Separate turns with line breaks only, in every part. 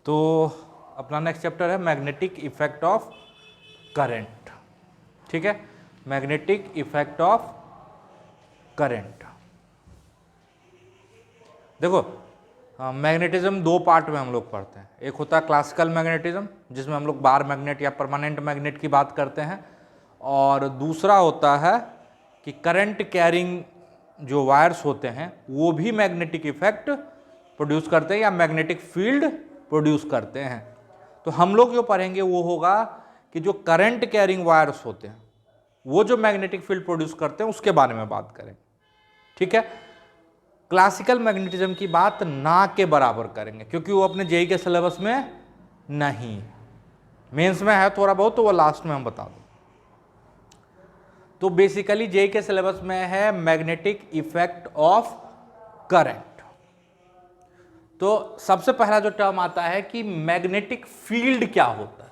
तो अपना next chapter है मैग्नेटिक इफेक्ट ऑफ करंट। ठीक है, मैग्नेटिक इफेक्ट ऑफ करंट। देखो मैग्नेटिज्म दो पार्ट में हम लोग पढ़ते हैं। एक होता है क्लासिकल मैग्नेटिज्म जिसमें हम लोग बार मैग्नेट या परमानेंट मैग्नेट की बात करते हैं, और दूसरा होता है कि करंट कैरिंग जो वायर्स होते हैं वो भी मैग्नेटिक इफेक्ट प्रोड्यूस करते हैं या मैग्नेटिक फील्ड प्रोड्यूस करते हैं। तो हम लोग जो पढ़ेंगे वो होगा कि जो करंट कैरिंग वायर्स होते हैं वो जो मैग्नेटिक फील्ड प्रोड्यूस करते हैं उसके बारे में बात करेंगे। ठीक है, क्लासिकल मैग्नेटिज्म की बात ना के बराबर करेंगे क्योंकि वो अपने जेईई के सिलेबस में नहीं, मेंस में है थोड़ा बहुत, तो वो लास्ट में हम बता दें। तो बेसिकली जेईई के सिलेबस में है मैग्नेटिक इफेक्ट ऑफ करंट। तो सबसे पहला जो टर्म आता है कि मैग्नेटिक फील्ड क्या होता है।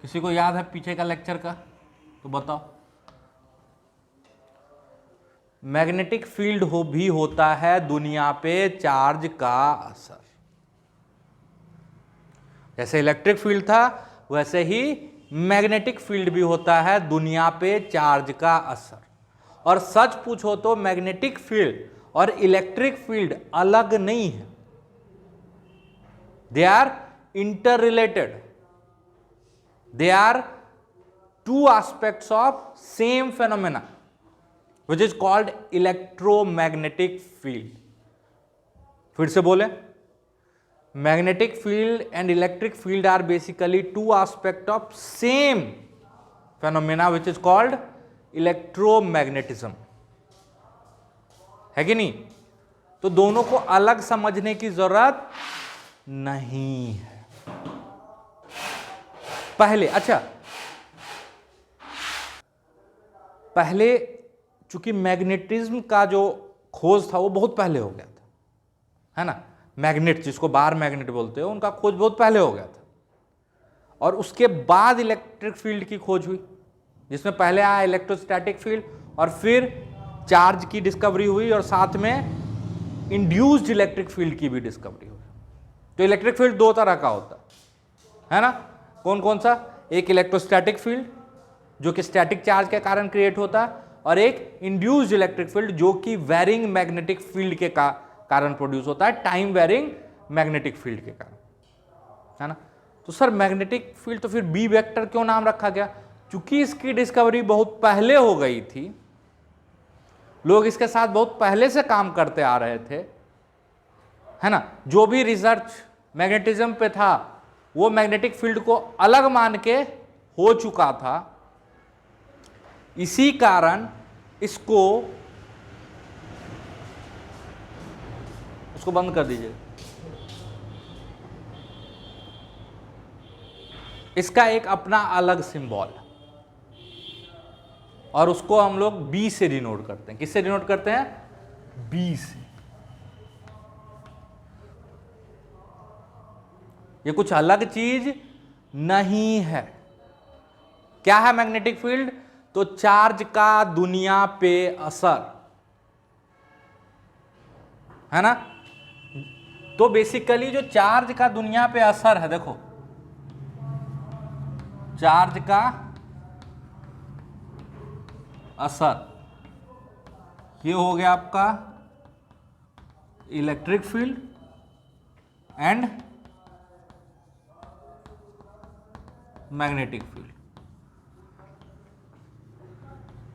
किसी को याद है पीछे का लेक्चर का तो बताओ। मैग्नेटिक फील्ड भी होता है दुनिया पे चार्ज का असर। जैसे इलेक्ट्रिक फील्ड था वैसे ही मैग्नेटिक फील्ड भी होता है दुनिया पे चार्ज का असर। और सच पूछो तो मैग्नेटिक फील्ड और इलेक्ट्रिक फील्ड अलग नहीं है, they are interrelated, they are two aspects of same phenomena which is called electromagnetic field। फिर से बोले, magnetic field and electric field are basically two aspects of same phenomena which is called electromagnetism, है कि नहीं? तो दोनों को अलग समझने की जरूरत नहीं है। पहले पहले चूंकि मैग्नेटिज्म का जो खोज था वो बहुत पहले हो गया था, है ना। मैग्नेट जिसको बार मैग्नेट बोलते हो उनका खोज बहुत पहले हो गया था, और उसके बाद इलेक्ट्रिक फील्ड की खोज हुई जिसमें पहले आया इलेक्ट्रोस्टैटिक फील्ड, और फिर चार्ज की डिस्कवरी हुई, और साथ में इंड्यूस्ड इलेक्ट्रिक फील्ड की भी डिस्कवरी हुई। तो इलेक्ट्रिक फील्ड दो तरह का होता है ना, कौन कौन सा? एक इलेक्ट्रोस्टैटिक फील्ड जो कि स्टैटिक चार्ज के कारण क्रिएट होता है, और एक इंड्यूस्ड इलेक्ट्रिक फील्ड जो कि वेरिंग मैग्नेटिक फील्ड के कारण प्रोड्यूस होता है, टाइम वेरिंग मैग्नेटिक फील्ड के कारण, है ना। तो सर मैग्नेटिक फील्ड तो फिर बी वेक्टर क्यों नाम रखा गया? क्योंकि इसकी डिस्कवरी बहुत पहले हो गई थी, लोग इसके साथ बहुत पहले से काम करते आ रहे थे, है ना। जो भी रिसर्च मैग्नेटिज्म पे था वो मैग्नेटिक फील्ड को अलग मान के हो चुका था। इसी कारण इसको बंद कर दीजिए। इसका एक अपना अलग सिंबल है और उसको हम लोग बी से डिनोट करते हैं। किससे डिनोट करते हैं? बी से। ये कुछ अलग चीज नहीं है। क्या है मैग्नेटिक फील्ड? तो चार्ज का दुनिया पे असर, है ना। तो बेसिकली जो चार्ज का दुनिया पे असर है, देखो चार्ज का असर, ये हो गया आपका electric field and magnetic field.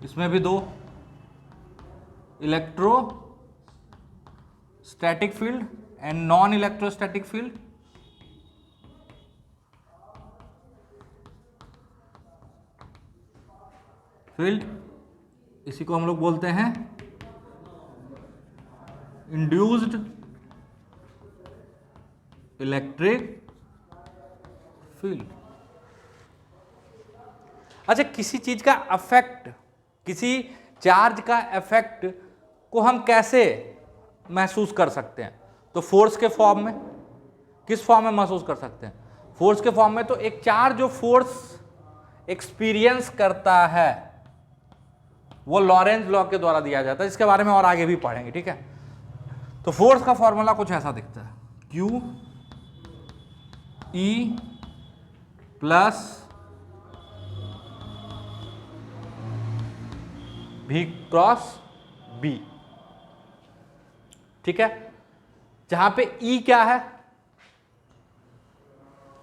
इसमें भी दो, electrostatic field and non electrostatic field. इसी को हम लोग बोलते हैं इंड्यूस्ड इलेक्ट्रिक फील्ड। अच्छा, किसी चीज का अफेक्ट, किसी चार्ज का इफेक्ट को हम कैसे महसूस कर सकते हैं? तो फोर्स के फॉर्म में। किस फॉर्म में महसूस कर सकते हैं? फोर्स के फॉर्म में। तो एक चार्ज जो फोर्स एक्सपीरियंस करता है वो लॉरेंज लॉ के द्वारा दिया जाता है, जिसके बारे में और आगे भी पढ़ेंगे, ठीक है। तो फोर्स का फॉर्मूला कुछ ऐसा दिखता है, Q E plus V cross B, ठीक है। जहां पे E क्या है,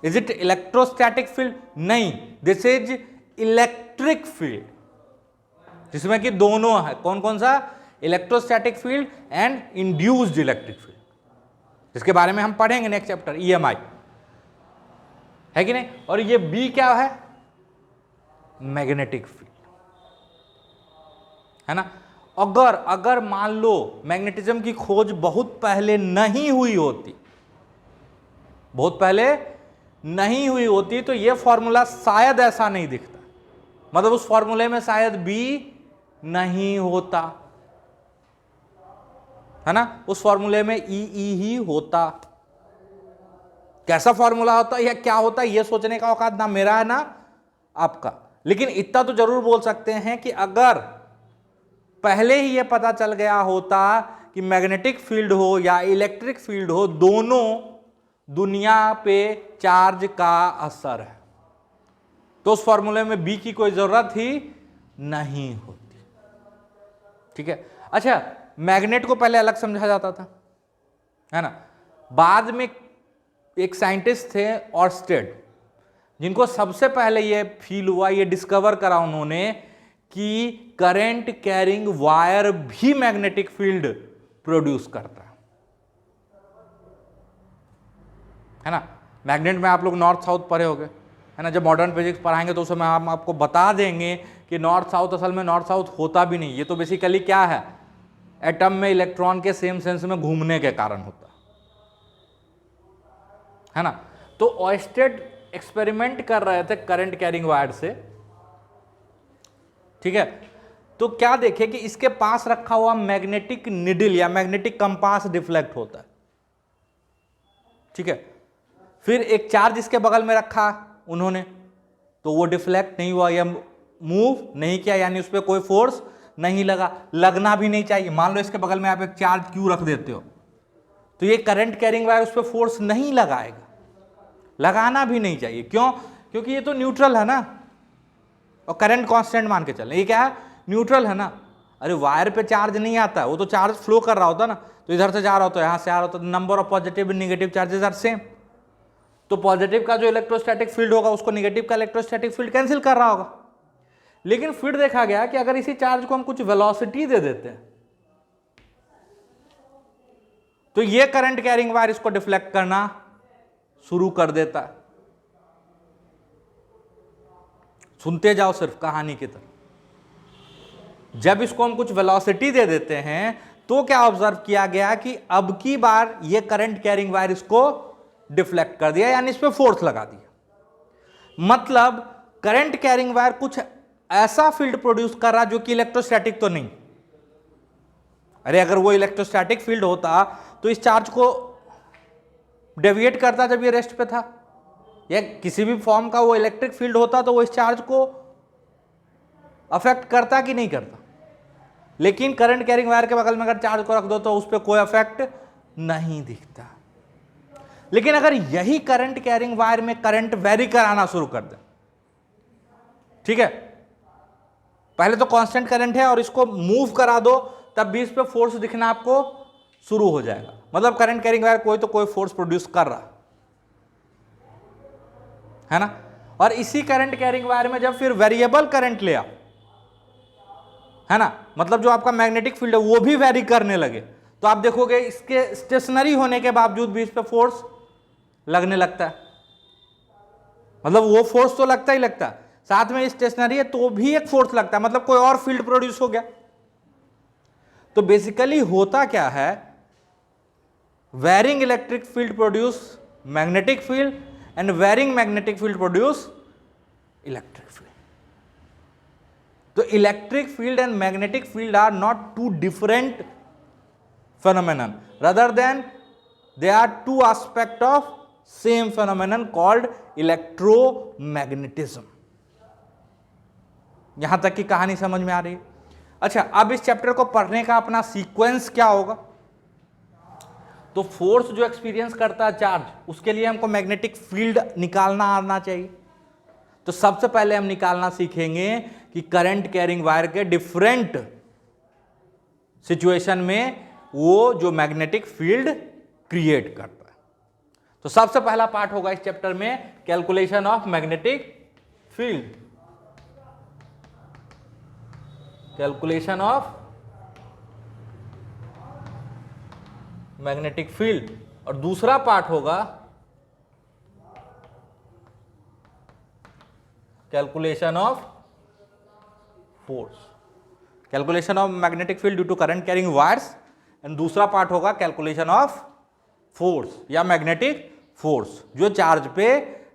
इज इट इलेक्ट्रोस्टैटिक फील्ड? नहीं, दिस इज इलेक्ट्रिक फील्ड, जिसमें कि दोनों है। कौन कौन सा? Electrostatic field and induced electric field, जिसके बारे में हम पढ़ेंगे नेक्स्ट चैप्टर, EMI, है कि नहीं। और ये B क्या है? मैग्नेटिक फील्ड, है ना। अगर मान लो मैग्नेटिज्म की खोज बहुत पहले नहीं हुई होती, बहुत पहले नहीं हुई होती, तो ये फॉर्मूला शायद ऐसा नहीं दिखता, मतलब उस फॉर्मूले में शायद B नहीं होता, है ना। उस फॉर्मूले में E ही होता। कैसा फॉर्मूला होता या क्या होता, यह सोचने का औकात ना मेरा है ना आपका। लेकिन इतना तो जरूर बोल सकते हैं कि अगर पहले ही यह पता चल गया होता कि मैग्नेटिक फील्ड हो या इलेक्ट्रिक फील्ड हो, दोनों दुनिया पे चार्ज का असर है, तो उस फॉर्मूले में B की कोई जरूरत ही नहीं होती, ठीक है। अच्छा, मैग्नेट को पहले अलग समझा जाता था, है ना। बाद में एक साइंटिस्ट थे ऑर्स्टेड, जिनको सबसे पहले ये फील हुआ, ये डिस्कवर करा उन्होंने कि करंट कैरिंग वायर भी मैग्नेटिक फील्ड प्रोड्यूस करता है ना। मैग्नेट में आप लोग नॉर्थ साउथ पढ़े होंगे, है ना। जब मॉडर्न फिजिक्स पढ़ाएंगे तो उसमें हम आपको बता देंगे कि नॉर्थ साउथ असल में नॉर्थ साउथ होता भी नहीं, ये तो बेसिकली क्या है, एटम में इलेक्ट्रॉन के सेम सेंस में घूमने के कारण होता है ना। तो ऑयस्टेड एक्सपेरिमेंट कर रहे थे करंट कैरिंग वायर से, ठीक है। तो क्या देखे कि इसके पास रखा हुआ मैग्नेटिक निडल या मैग्नेटिक कंपास डिफ्लेक्ट होता है, ठीक है। फिर एक चार्ज इसके बगल में रखा उन्होंने, तो वो डिफ्लेक्ट नहीं हुआ या मूव नहीं किया, यानी उस पर कोई फोर्स नहीं लगा, लगना भी नहीं चाहिए। मान लो इसके बगल में आप एक चार्ज क्यू रख देते हो, तो ये करंट कैरिंग वायर उस पर फोर्स नहीं लगाएगा, लगाना भी नहीं चाहिए। क्यों? क्योंकि ये तो न्यूट्रल है ना, और करंट कांस्टेंट मान के चलें, ये क्या है, न्यूट्रल है ना। अरे वायर पे चार्ज नहीं आता, वो तो चार्ज फ्लो कर रहा होता ना, तो इधर से जा रहा होता है, यहां से आ रहा होता है, number of positive and negative charges are same. तो पॉजिटिव का जो इलेक्ट्रोस्टैटिक फील्ड होगा उसको नेगेटिव का इलेक्ट्रोस्टैटिक फील्ड कैंसिल कर रहा होगा। लेकिन फिर देखा गया कि अगर इसी चार्ज को हम कुछ वेलोसिटी दे देते हैं, तो ये करंट कैरिंग वायर इसको डिफ्लेक्ट करना शुरू कर देता है। सुनते जाओ सिर्फ कहानी की तरह। जब इसको हम कुछ वेलोसिटी दे देते हैं, तो क्या ऑब्जर्व किया गया कि अब की बार ये करंट कैरिंग वायर इसको डिफ्लेक्ट कर दिया, यानी इस पे फोर्स लगा दिया। मतलब करंट कैरिंग वायर कुछ ऐसा फील्ड प्रोड्यूस कर रहा जो कि इलेक्ट्रोस्टैटिक तो नहीं। अरे अगर वो इलेक्ट्रोस्टैटिक फील्ड होता तो इस चार्ज को डेविएट करता जब ये रेस्ट पे था, या किसी भी फॉर्म का वो इलेक्ट्रिक फील्ड होता तो वो इस चार्ज को अफेक्ट करता कि नहीं करता। लेकिन करंट कैरिंग वायर के बगल में अगर चार्ज को रख दो तो उस पर कोई अफेक्ट नहीं दिखता। लेकिन अगर यही करंट कैरिंग वायर में करंट वेरी कराना शुरू कर दे, ठीक है, पहले तो कांस्टेंट करंट है और इसको मूव करा दो, तब भी इस पे फोर्स दिखना आपको शुरू हो जाएगा। मतलब करंट कैरिंग वायर कोई तो कोई फोर्स प्रोड्यूस कर रहा है ना। और इसी करंट कैरिंग वायर में जब फिर वेरिएबल करंट ले आओ, है ना, मतलब जो आपका मैग्नेटिक फील्ड है वो भी वेरी करने लगे, तो आप देखोगे इसके स्टेशनरी होने के बावजूद भी इस पे फोर्स लगने लगता है। मतलब वो फोर्स तो लगता ही लगता है, साथ में स्टेशनरी है तो भी एक फोर्स लगता है, मतलब कोई और फील्ड प्रोड्यूस हो गया। तो बेसिकली होता क्या है, varying electric field produce magnetic field and varying magnetic field produce electric field. तो electric field and magnetic field are not two different phenomenon, rather than they are two aspect of same phenomenon called electromagnetism। यहां तक की कहानी समझ में आ रही है। अच्छा, अब इस चैप्टर को पढ़ने का अपना सीक्वेंस क्या होगा? तो फोर्स जो एक्सपीरियंस करता है चार्ज, उसके लिए हमको मैग्नेटिक फील्ड निकालना आना चाहिए। तो सबसे पहले हम निकालना सीखेंगे कि करंट कैरिंग वायर के डिफरेंट सिचुएशन में वो जो मैग्नेटिक फील्ड क्रिएट करता है। तो सबसे पहला पार्ट होगा इस चैप्टर में calculation of magnetic field, calculation of magnetic field. और दूसरा पार्ट होगा calculation of force, calculation of magnetic field due to current carrying wires. And दूसरा पार्ट होगा कैलकुलेशन ऑफ फोर्स या मैग्नेटिक फोर्स जो चार्ज पे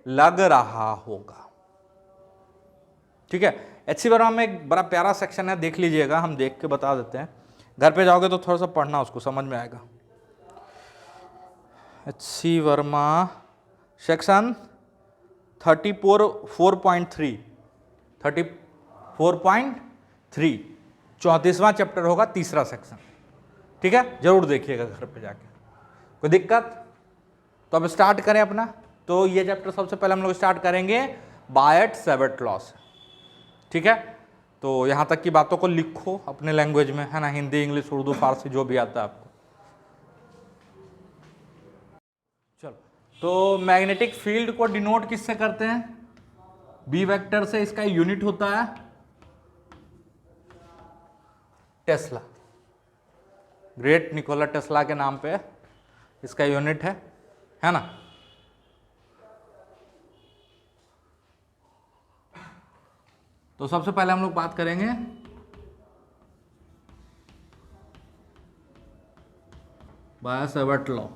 लग रहा होगा। ठीक है, एचसी वर्मा में एक बड़ा प्यारा सेक्शन है, देख लीजिएगा, हम देख के बता देते हैं। घर पे जाओगे तो थोड़ा सा पढ़ना, उसको समझ में आएगा। एचसी वर्मा सेक्शन 34.3 34वां चैप्टर होगा, तीसरा सेक्शन। ठीक है, जरूर देखिएगा घर पे जाके। कोई दिक्कत? तो अब स्टार्ट करें अपना। तो ये चैप्टर सबसे पहले हम लोग स्टार्ट करेंगे बायट-सैवर्ट लॉ से। ठीक है, तो यहाँ तक की बातों को लिखो अपने लैंग्वेज में, है ना, हिंदी, इंग्लिश, उर्दू, फारसी, जो भी आता है आपको। चलो, तो मैग्नेटिक फील्ड को डिनोट किससे करते हैं? बी वेक्टर से। इसका यूनिट होता है टेस्ला, ग्रेट निकोला टेस्ला के नाम पे इसका यूनिट है ना। तो सबसे पहले हम लोग बात करेंगे बाय-सैवर्ट लॉ।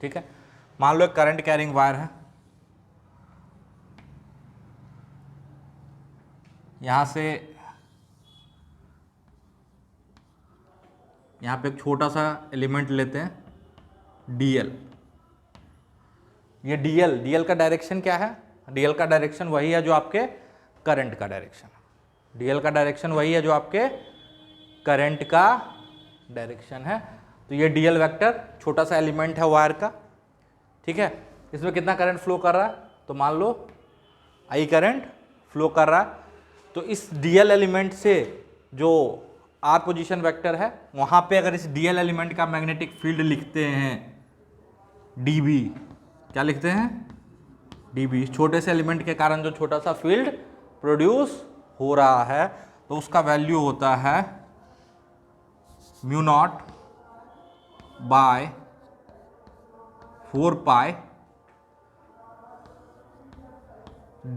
ठीक है, मान लो एक करंट कैरिंग वायर है, यहां से यहां पे एक छोटा सा एलिमेंट लेते हैं डीएल। ये डीएल का डायरेक्शन क्या है? डीएल का डायरेक्शन वही है जो आपके करंट का डायरेक्शन है। डीएल का डायरेक्शन वही है जो आपके करंट का डायरेक्शन है। तो ये डीएल वेक्टर छोटा सा एलिमेंट है वायर का। ठीक है, इसमें कितना करंट फ्लो कर रहा है? तो मान लो आई करंट फ्लो कर रहा है। तो इस डीएल एलिमेंट से जो आर पोजीशन वेक्टर है, वहां पे अगर इस डीएल एलिमेंट का मैग्नेटिक फील्ड लिखते हैं डीबी, क्या लिखते हैं? डीबी। छोटे से एलिमेंट के कारण जो छोटा सा फील्ड प्रोड्यूस हो रहा है, तो उसका वैल्यू होता है mu naught by 4 pi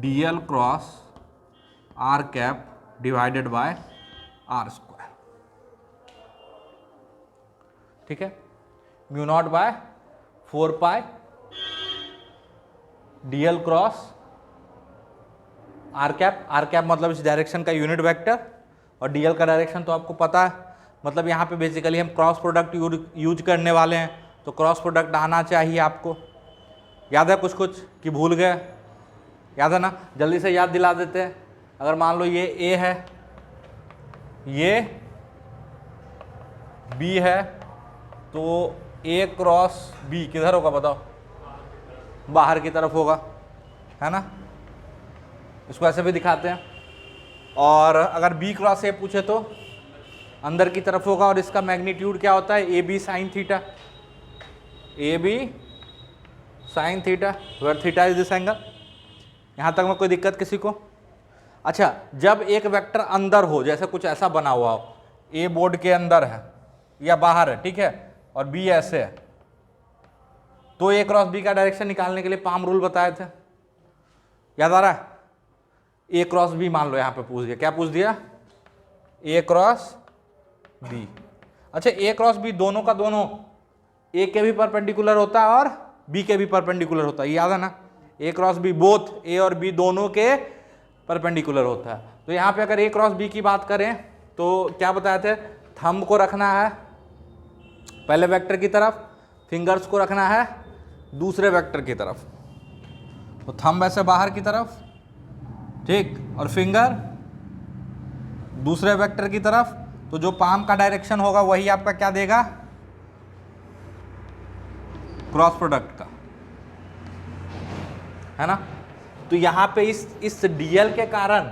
DL cross R cap divided by are square. ठीक है, mu naught by 4 pi DL cross R cap मतलब इस डायरेक्शन का यूनिट वेक्टर, और डीएल का डायरेक्शन तो आपको पता है, मतलब यहाँ पे बेसिकली हम क्रॉस प्रोडक्ट यूज करने वाले हैं, तो क्रॉस प्रोडक्ट आना चाहिए आपको। याद है कुछ कि भूल गए? याद है ना, जल्दी से याद दिला देते हैं। अगर मान लो ये ए है, ये बी है, तो ए क्रॉस बी किधर होगा बताओ? बाहर की तरफ होगा, है ना। इसको ऐसे भी दिखाते हैं। और अगर बी क्रॉस ए पूछे तो अंदर की तरफ होगा, और इसका मैग्नीट्यूड क्या होता है? A B sine theta, A B sine theta, where theta is this angle. यहाँ तक में कोई दिक्कत किसी को? अच्छा, जब एक वेक्टर अंदर हो, जैसे कुछ ऐसा बना हुआ हो, ए बोर्ड के अंदर है या बाहर है, ठीक है, और बी ऐसे है, तो ए क्रॉस बी का डायरेक्शन निकालने के लिए पाम रूल बताए थे, याद आ रहा है? ए क्रॉस बी मान लो यहाँ पे पूछ दिया, क्या पूछ दिया? ए क्रॉस बी। अच्छा, ए क्रॉस बी दोनों का दोनों ए के भी परपेंडिकुलर होता है और बी के भी परपेंडिकुलर होता है, याद है ना। ए क्रॉस बी बोथ ए और बी दोनों के परपेंडिकुलर होता है। तो यहाँ पे अगर ए क्रॉस बी की बात करें तो क्या बताए थे? थंब को रखना है पहले वेक्टर की तरफ, फिंगर्स को रखना है दूसरे वेक्टर की तरफ। तो थंब ऐसे बाहर की तरफ ठीक, और फिंगर दूसरे वेक्टर की तरफ, तो जो पाम का डायरेक्शन होगा वही आपका क्या देगा, क्रॉस प्रोडक्ट का, है ना। तो यहाँ पे इस डीएल के कारण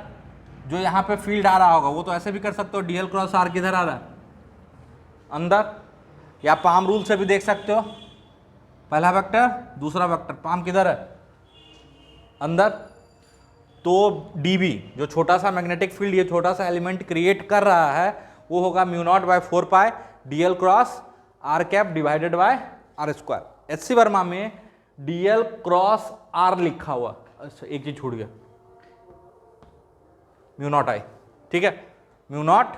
जो यहाँ पे फील्ड आ रहा होगा, वो तो ऐसे भी कर सकते हो, डीएल क्रॉस आर किधर आ रहा है, अंदर, या पाम रूल से भी देख सकते हो, पहला वेक्टर दूसरा वेक्टर, पाम किधर है, अंदर। तो डीबी जो छोटा सा मैग्नेटिक फील्ड ये छोटा सा एलिमेंट क्रिएट कर रहा है, वो होगा mu naught by 4 pi DL cross R cap divided by are square. HC Verma में डीएल क्रॉस आर लिखा हुआ, अच्छा एक चीज छूट गया, म्यू नॉट आई, ठीक है, mu naught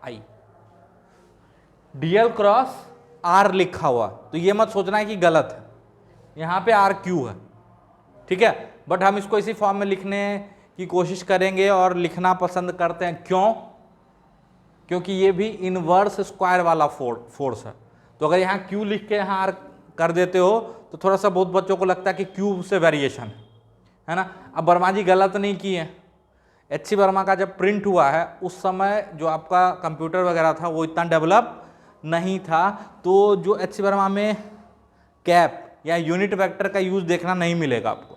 I, DL cross R लिखा हुआ, तो ये मत सोचना है कि गलत है, यहां पे आर क्यू है, ठीक है। बट हम इसको इसी फॉर्म में लिखने की कोशिश करेंगे और लिखना पसंद करते हैं, क्यों, क्योंकि ये भी इनवर्स स्क्वायर वाला फोर्स है। तो अगर यहाँ क्यू लिख के यहाँ आर कर देते हो तो थोड़ा सा बहुत बच्चों को लगता है कि क्यू से वेरिएशन है ना। अब वर्मा जी गलत नहीं किए हैं, एचसी वर्मा का जब प्रिंट हुआ है उस समय जो आपका कंप्यूटर वगैरह था वो इतना डेवलप नहीं था, तो जो एचसी वर्मा में कैप या यूनिट वेक्टर का यूज देखना नहीं मिलेगा आपको,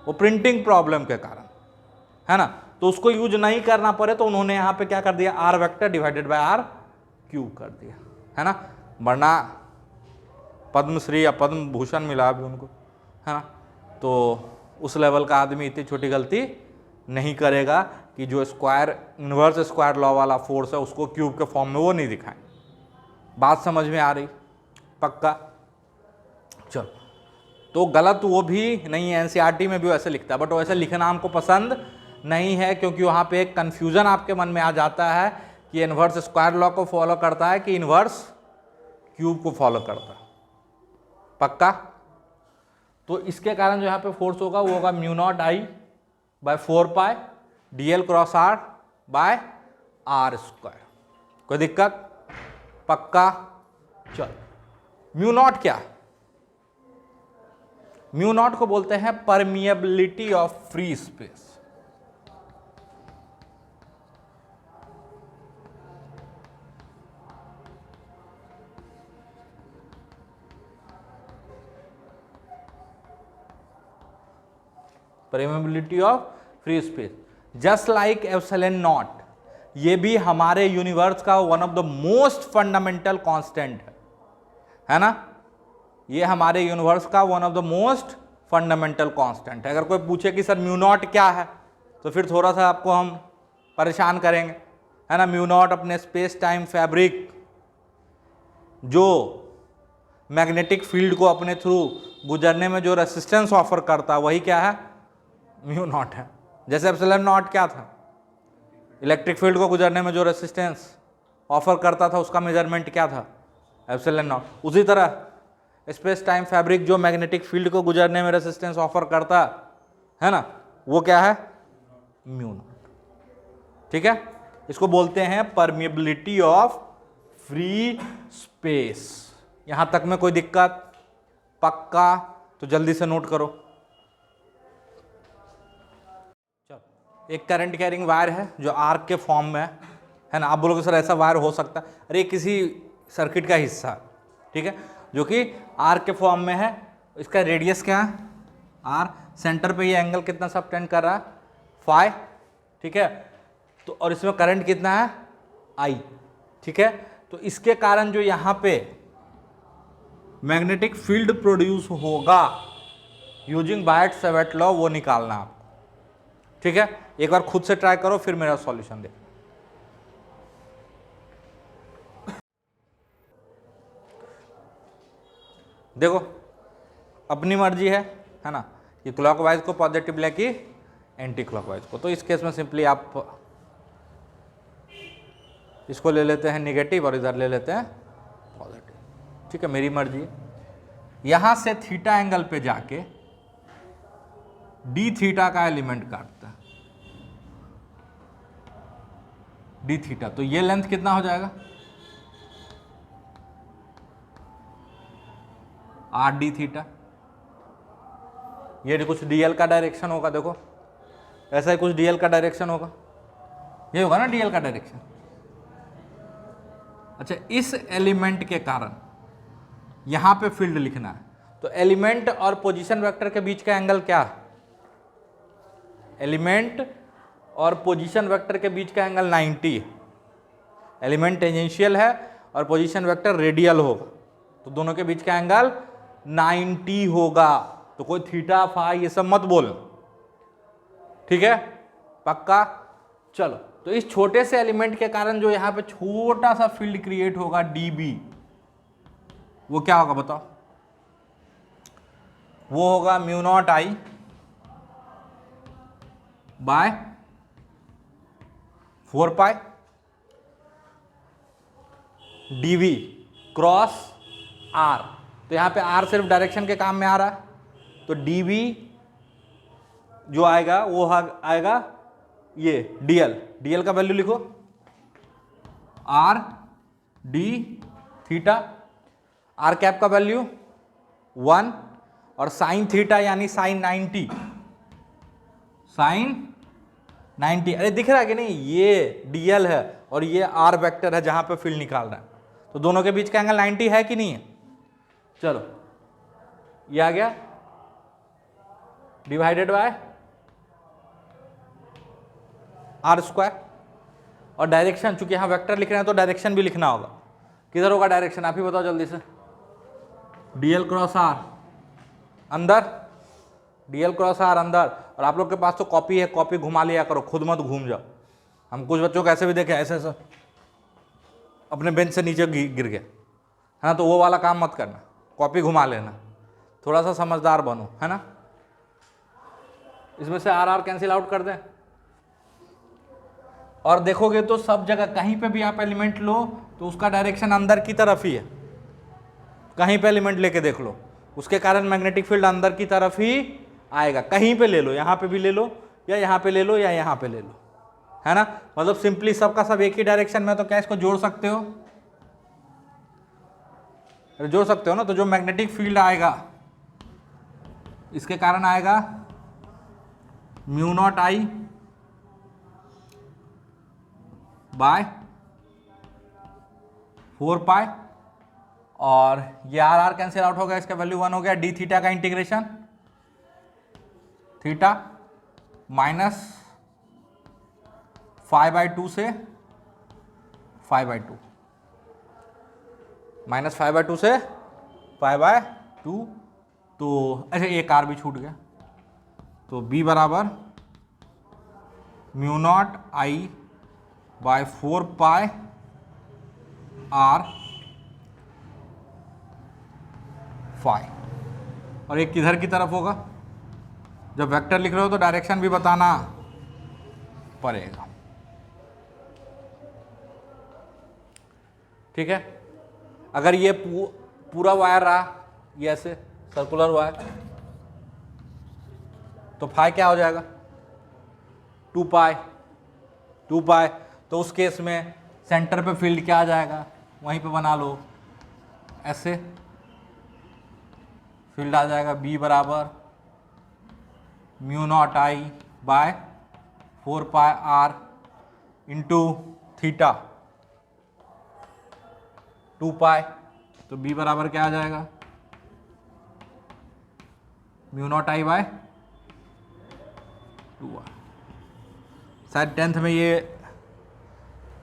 वो प्रिंटिंग प्रॉब्लम के कारण, है ना। तो उसको यूज नहीं करना पड़े तो उन्होंने यहाँ पे क्या कर दिया, R vector divided by R cube कर दिया, है ना। वरना पद्मश्री या पद्म भूषण मिला अभी उनको, है ना। तो उस लेवल का आदमी इतनी छोटी गलती नहीं करेगा कि जो स्क्वायर इनवर्स स्क्वायर लॉ वाला फोर्स है उसको क्यूब के फॉर्म में वो नहीं दिखाएं। बात समझ में आ रही, पक्का। चलो, तो गलत वो भी नहीं है, एनसीईआरटी में भी वैसे लिखता है, बट वैसे लिखना हमको पसंद नहीं है, क्योंकि वहाँ पे एक कन्फ्यूजन आपके मन में आ जाता है कि इनवर्स स्क्वायर लॉ को फॉलो करता है कि इनवर्स क्यूब को फॉलो करता है, पक्का। तो इसके कारण जो यहाँ पे फोर्स होगा वो होगा mu naught I by 4 pi DL cross R by are square. कोई दिक्कत, पक्का। चलो, म्यू नॉट क्या है, म्यू नॉट को बोलते हैं permeability of free space. Permeability of free space, just like epsilon not, ये भी हमारे यूनिवर्स का one of the most fundamental constant है ना। ये हमारे यूनिवर्स का one of the most fundamental constant है। अगर कोई पूछे कि सर म्यू नॉट क्या है, तो फिर थोड़ा सा आपको हम परेशान करेंगे, है ना। म्यू नॉट अपने स्पेस टाइम फैब्रिक जो मैग्नेटिक फील्ड को अपने थ्रू गुजरने में जो रेसिस्टेंस ऑफर करता है वही क्या है, म्यू नॉट है। जैसे एप्सिलॉन नॉट क्या था, इलेक्ट्रिक फील्ड को गुजरने में जो रेसिस्टेंस ऑफर करता था उसका मेजरमेंट क्या था, एप्सिलॉन नॉट। उसी तरह स्पेस टाइम फैब्रिक जो मैग्नेटिक फील्ड को गुजरने में रेसिस्टेंस ऑफर करता है ना, वो क्या है, म्यू नॉट, ठीक है। इसको बोलते हैं परमिएबिलिटी ऑफ फ्री स्पेस। यहां तक में कोई दिक्कत, पक्का। तो जल्दी से नोट करो। चलो, एक करंट कैरिंग वायर है जो आर्क के फॉर्म में है ना। आप बोलोगे सर ऐसा वायर हो सकता है, अरे किसी सर्किट का हिस्सा, ठीक है, जो कि आर्क के फॉर्म में है। इसका रेडियस क्या है, आर, सेंटर पे ये एंगल कितना सबटेंड कर रहा है, फाई, ठीक है। तो और इसमें करंट कितना है, आई, ठीक है। तो इसके कारण जो यहाँ पे मैग्नेटिक फील्ड प्रोड्यूस होगा यूजिंग बायट-सैवर्ट लॉ, वो निकालना आपको, ठीक है। एक बार खुद से ट्राई करो, फिर मेरा सॉल्यूशन देखो। देखो, अपनी मर्जी है ना, कि क्लॉकवाइज को पॉजिटिव लेके एंटी क्लॉकवाइज को। तो इस केस में सिंपली आप इसको ले लेते हैं निगेटिव और इधर ले लेते हैं पॉजिटिव, ठीक है, मेरी मर्जी है। यहां से थीटा एंगल पे जाके डी थीटा का एलिमेंट काटता है, डी थीटा। तो ये लेंथ कितना हो जाएगा, आर डी थीटा। ये कुछ डीएल का डायरेक्शन होगा, देखो ऐसा ही कुछ डीएल का डायरेक्शन होगा, ये होगा ना डीएल का डायरेक्शन। अच्छा, इस एलिमेंट के कारण यहां पे फील्ड लिखना है, तो एलिमेंट और पोजीशन वेक्टर के बीच का एंगल क्या है? एलिमेंट और पोजीशन वेक्टर के बीच का एंगल 90 है। एलिमेंट टेंजेंशियल है और पोजीशन वेक्टर रेडियल होगा, तो दोनों के बीच का एंगल 90 होगा। तो कोई थीटा फाई ये सब मत बोल, ठीक है, पक्का। चलो, तो इस छोटे से एलिमेंट के कारण जो यहां पे छोटा सा फील्ड क्रिएट होगा डीबी, वो क्या होगा बताओ? वो होगा mu naught I by 4 pi DV cross R. तो यहां पे आर सिर्फ डायरेक्शन के काम में आ रहा है, तो डीवी जो आएगा वो आएगा ये डीएल। डीएल का वैल्यू लिखो, R D theta. R cap का वैल्यू 1 और साइन थीटा यानी साइन 90, साइन 90। अरे दिख रहा है कि नहीं, ये डीएल है और ये आर वेक्टर है जहां पे फील्ड निकाल रहा है, तो दोनों के बीच का एंगल 90 है कि नहीं है? चलो, ये आ गया डिवाइडेड बाय आर स्क्वायर। और डायरेक्शन, चूंकि यहां वेक्टर लिख रहे हैं तो डायरेक्शन भी लिखना होगा। किधर होगा डायरेक्शन, आप ही बताओ जल्दी से। डीएल क्रॉस आर अंदर, डीएल क्रॉस आर अंदर। और आप लोग के पास तो कॉपी है, कॉपी घुमा लिया करो, खुद मत घूम जाओ। हम कुछ बच्चों को ऐसे भी देखे, ऐसे ऐसे अपने बेंच से नीचे गिर गए, है ना, तो वो वाला काम मत करना, कॉपी घुमा लेना, थोड़ा सा समझदार बनो, है ना। इसमें से आर आर कैंसिल आउट कर दें, और देखोगे तो सब जगह कहीं पे भी आप एलिमेंट लो तो उसका डायरेक्शन अंदर की तरफ ही है। कहीं पे एलिमेंट लेके देख लो, उसके कारण मैग्नेटिक फील्ड अंदर की तरफ ही आएगा। कहीं पे ले लो, यहाँ पे भी ले लो, या यहाँ पे ले लो, या यहाँ पे ले लो, है ना। मतलब सिंपली सबका सब एक ही डायरेक्शन में, तो क्या इसको जोड़ सकते हो? जोड़ सकते हो ना। तो जो मैग्नेटिक फील्ड आएगा इसके कारण आएगा म्यू नॉट आई बाय 4 पाई, और ये आर आर कैंसिल आउट हो गया, इसका वैल्यू 1 हो गया। डी थीटा का इंटीग्रेशन, थीटा माइनस 5/2 से 5/2, माइनस 5/2 से 5/2। तो ऐसे एक आर भी छूट गया, तो बी बराबर mu naught I by 4 pi R phi. और एक किधर की तरफ होगा? जब वेक्टर लिख रहे हो तो डायरेक्शन भी बताना पड़ेगा, ठीक है। अगर ये पूरा वायर रहा, ये ऐसे सर्कुलर वायर, तो फाई क्या हो जाएगा? 2 पाई। 2 पाई, तो उस केस में सेंटर पे फील्ड क्या आ जाएगा, वहीं पे बना लो, ऐसे फील्ड आ जाएगा बी बराबर mu naught I by 4 pi are into theta 2 pi. तो बी बराबर क्या आ जाएगा? Mu naught I by 2r। शायद 10th में ये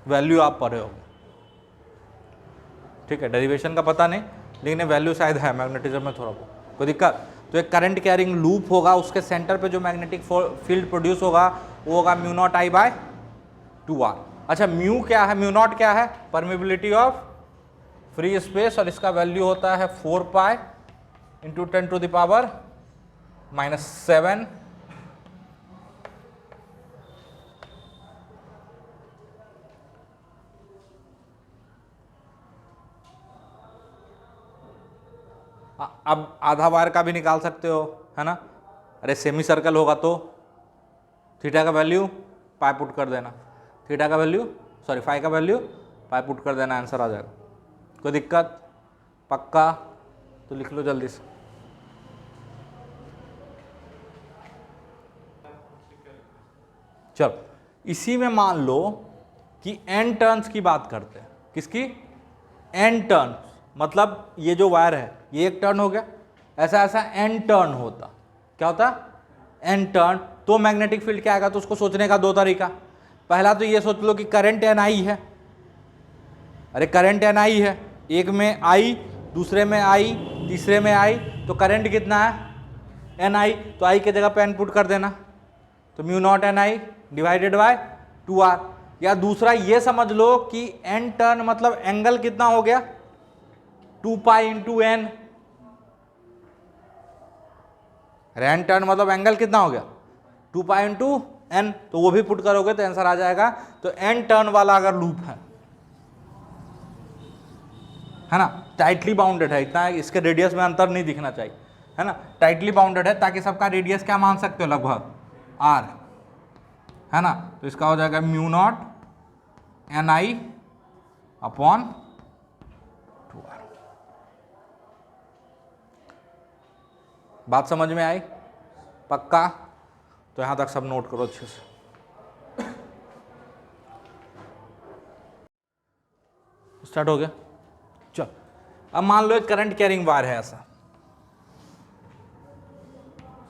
वैल्यू आप पढ़े होंगे, ठीक है। डेरिवेशन का पता नहीं, लेकिन वैल्यू शायद है मैग्नेटिज्म में थोड़ा बहुत। कोई दिक्कत? तो एक करंट कैरिंग लूप होगा, उसके सेंटर पे जो मैग्नेटिक फील्ड प्रोड्यूस होगा वो होगा mu naught I by 2r। अच्छा, म्यू क्या है? म्यू नॉट क्या है? परमिबिलिटी ऑफ फ्री स्पेस, और इसका वैल्यू होता है 4 पाई इंटू 10⁻⁻⁷। अब आधा वायर का भी निकाल सकते हो, है ना। अरे सेमी सर्कल होगा तो थीटा का वैल्यू पाई पुट कर देना, थीटा का वैल्यू सॉरी फाई का वैल्यू पाई पुट कर देना, आंसर आ जाएगा। कोई दिक्कत? पक्का? तो लिख लो जल्दी से। चलो इसी में मान लो कि n टर्न्स की बात करते हैं, किसकी, n टर्न, मतलब ये जो वायर है ये एक टर्न हो गया, ऐसा ऐसा n टर्न होता, क्या होता, n टर्न, तो मैग्नेटिक फील्ड क्या आएगा। तो उसको सोचने का दो तरीका, पहला तो ये सोच लो कि करंट ni है, अरे करंट ni है, एक में I, दूसरे में I, तीसरे में I, तो करंट कितना है ni, तो I की जगह पे n पुट कर देना, तो mu naught ni divided by 2r। या दूसरा ये समझ लो कि n टर्न मतलब एंगल कितना हो गया, 2 pi into N, n turn मतलब एंगल कितना हो गया, 2 पाई इंटू एन, तो वो भी पुट करोगे तो आंसर आ जाएगा। तो n टर्न वाला अगर लूप है ना, टाइटली बाउंडेड है, इतना इसके रेडियस में अंतर नहीं दिखना चाहिए, है ना, टाइटली बाउंडेड है ताकि सबका रेडियस क्या मान सकते हो, लगभग r, है ना, तो इसका हो जाएगा mu not ni upon 2r। बात समझ में आई, पक्का, तो यहां तक सब नोट करो अच्छे से। स्टार्ट हो गया, चल अब मान लो एक करंट कैरिंग वायर है ऐसा,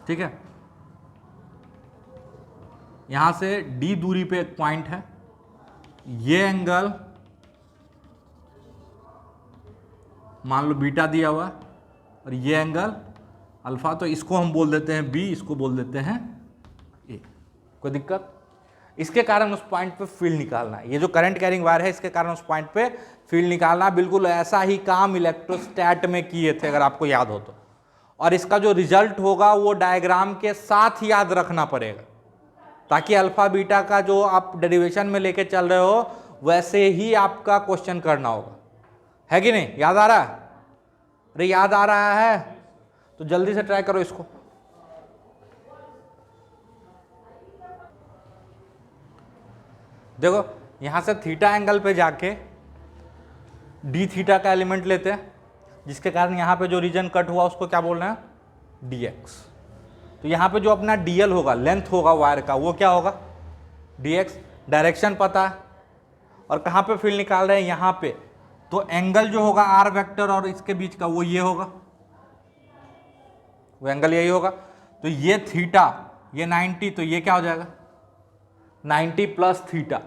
ठीक है, यहां से d दूरी पे एक पॉइंट है, ये एंगल मान लो बीटा दिया हुआ और ये एंगल अल्फा, तो इसको हम बोल देते हैं b, इसको बोल देते हैं a। कोई दिक्कत, इसके कारण उस पॉइंट पे फील्ड निकालना है, ये जो करंट कैरिंग वायर है इसके कारण उस पॉइंट पे फील्ड निकालना, बिल्कुल ऐसा ही काम इलेक्ट्रोस्टैट में किए थे अगर आपको याद हो तो, और इसका जो रिजल्ट होगा वो डायग्राम के साथ याद रखना पड़ेगा, ताकि अल्फा बीटा का जो आप डेरिवेशन में लेके चल रहे हो वैसे ही आपका क्वेश्चन करना होगा, है कि नहीं, याद आ रहा है, अरे याद आ रहा है तो जल्दी से ट्राई करो इसको। देखो यहां से थीटा एंगल पे जाके डी थीटा का एलिमेंट लेते हैं, जिसके कारण यहां पे जो रीजन कट हुआ उसको क्या बोल रहे हैं, dx। तो यहां पे जो अपना dl होगा, लेंथ होगा वायर का, वो क्या होगा, dx। डायरेक्शन पता है और कहां पे फील्ड निकाल रहे हैं, यहां पे, तो एंगल जो होगा r वेक्टर और इसके बीच का वो ये होगा, वो एंगल यही होगा। तो ये थीटा, ये 90, तो ये क्या हो जाएगा 90 प्लस थीटा,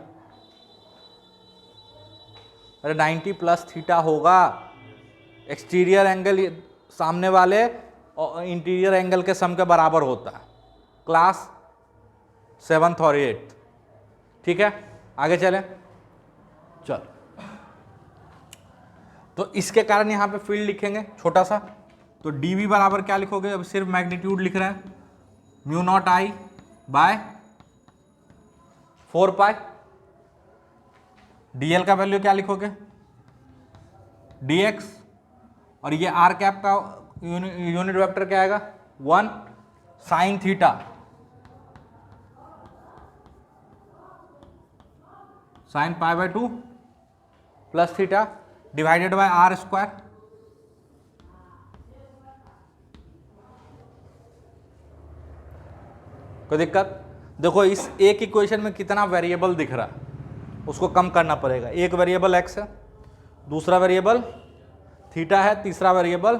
अरे 90 प्लस थीटा होगा, एक्सटीरियर एंगल सामने वाले और इंटीरियर एंगल के सम के बराबर होता है, क्लास 7th और 8th, ठीक है, आगे चलें, चल, तो इसके कारण यहां पे फील्ड लिखेंगे छोटा सा, तो dv बराबर क्या लिखोगे, अब सिर्फ मैग्नीट्यूड लिख रहे हैं, mu naught I by 4 pi, dl का वैल्यू क्या लिखोगे dx, और ये r कैप का यूनिट वेक्टर क्या आएगा 1 sine theta, sign pi by 2 plus theta divided by r square. कोई दिक्कत, देखो इस एक इक्वेशन में कितना वेरिएबल दिख रहा है, उसको कम करना पड़ेगा, एक वेरिएबल x है, दूसरा वेरिएबल थीटा है, तीसरा वेरिएबल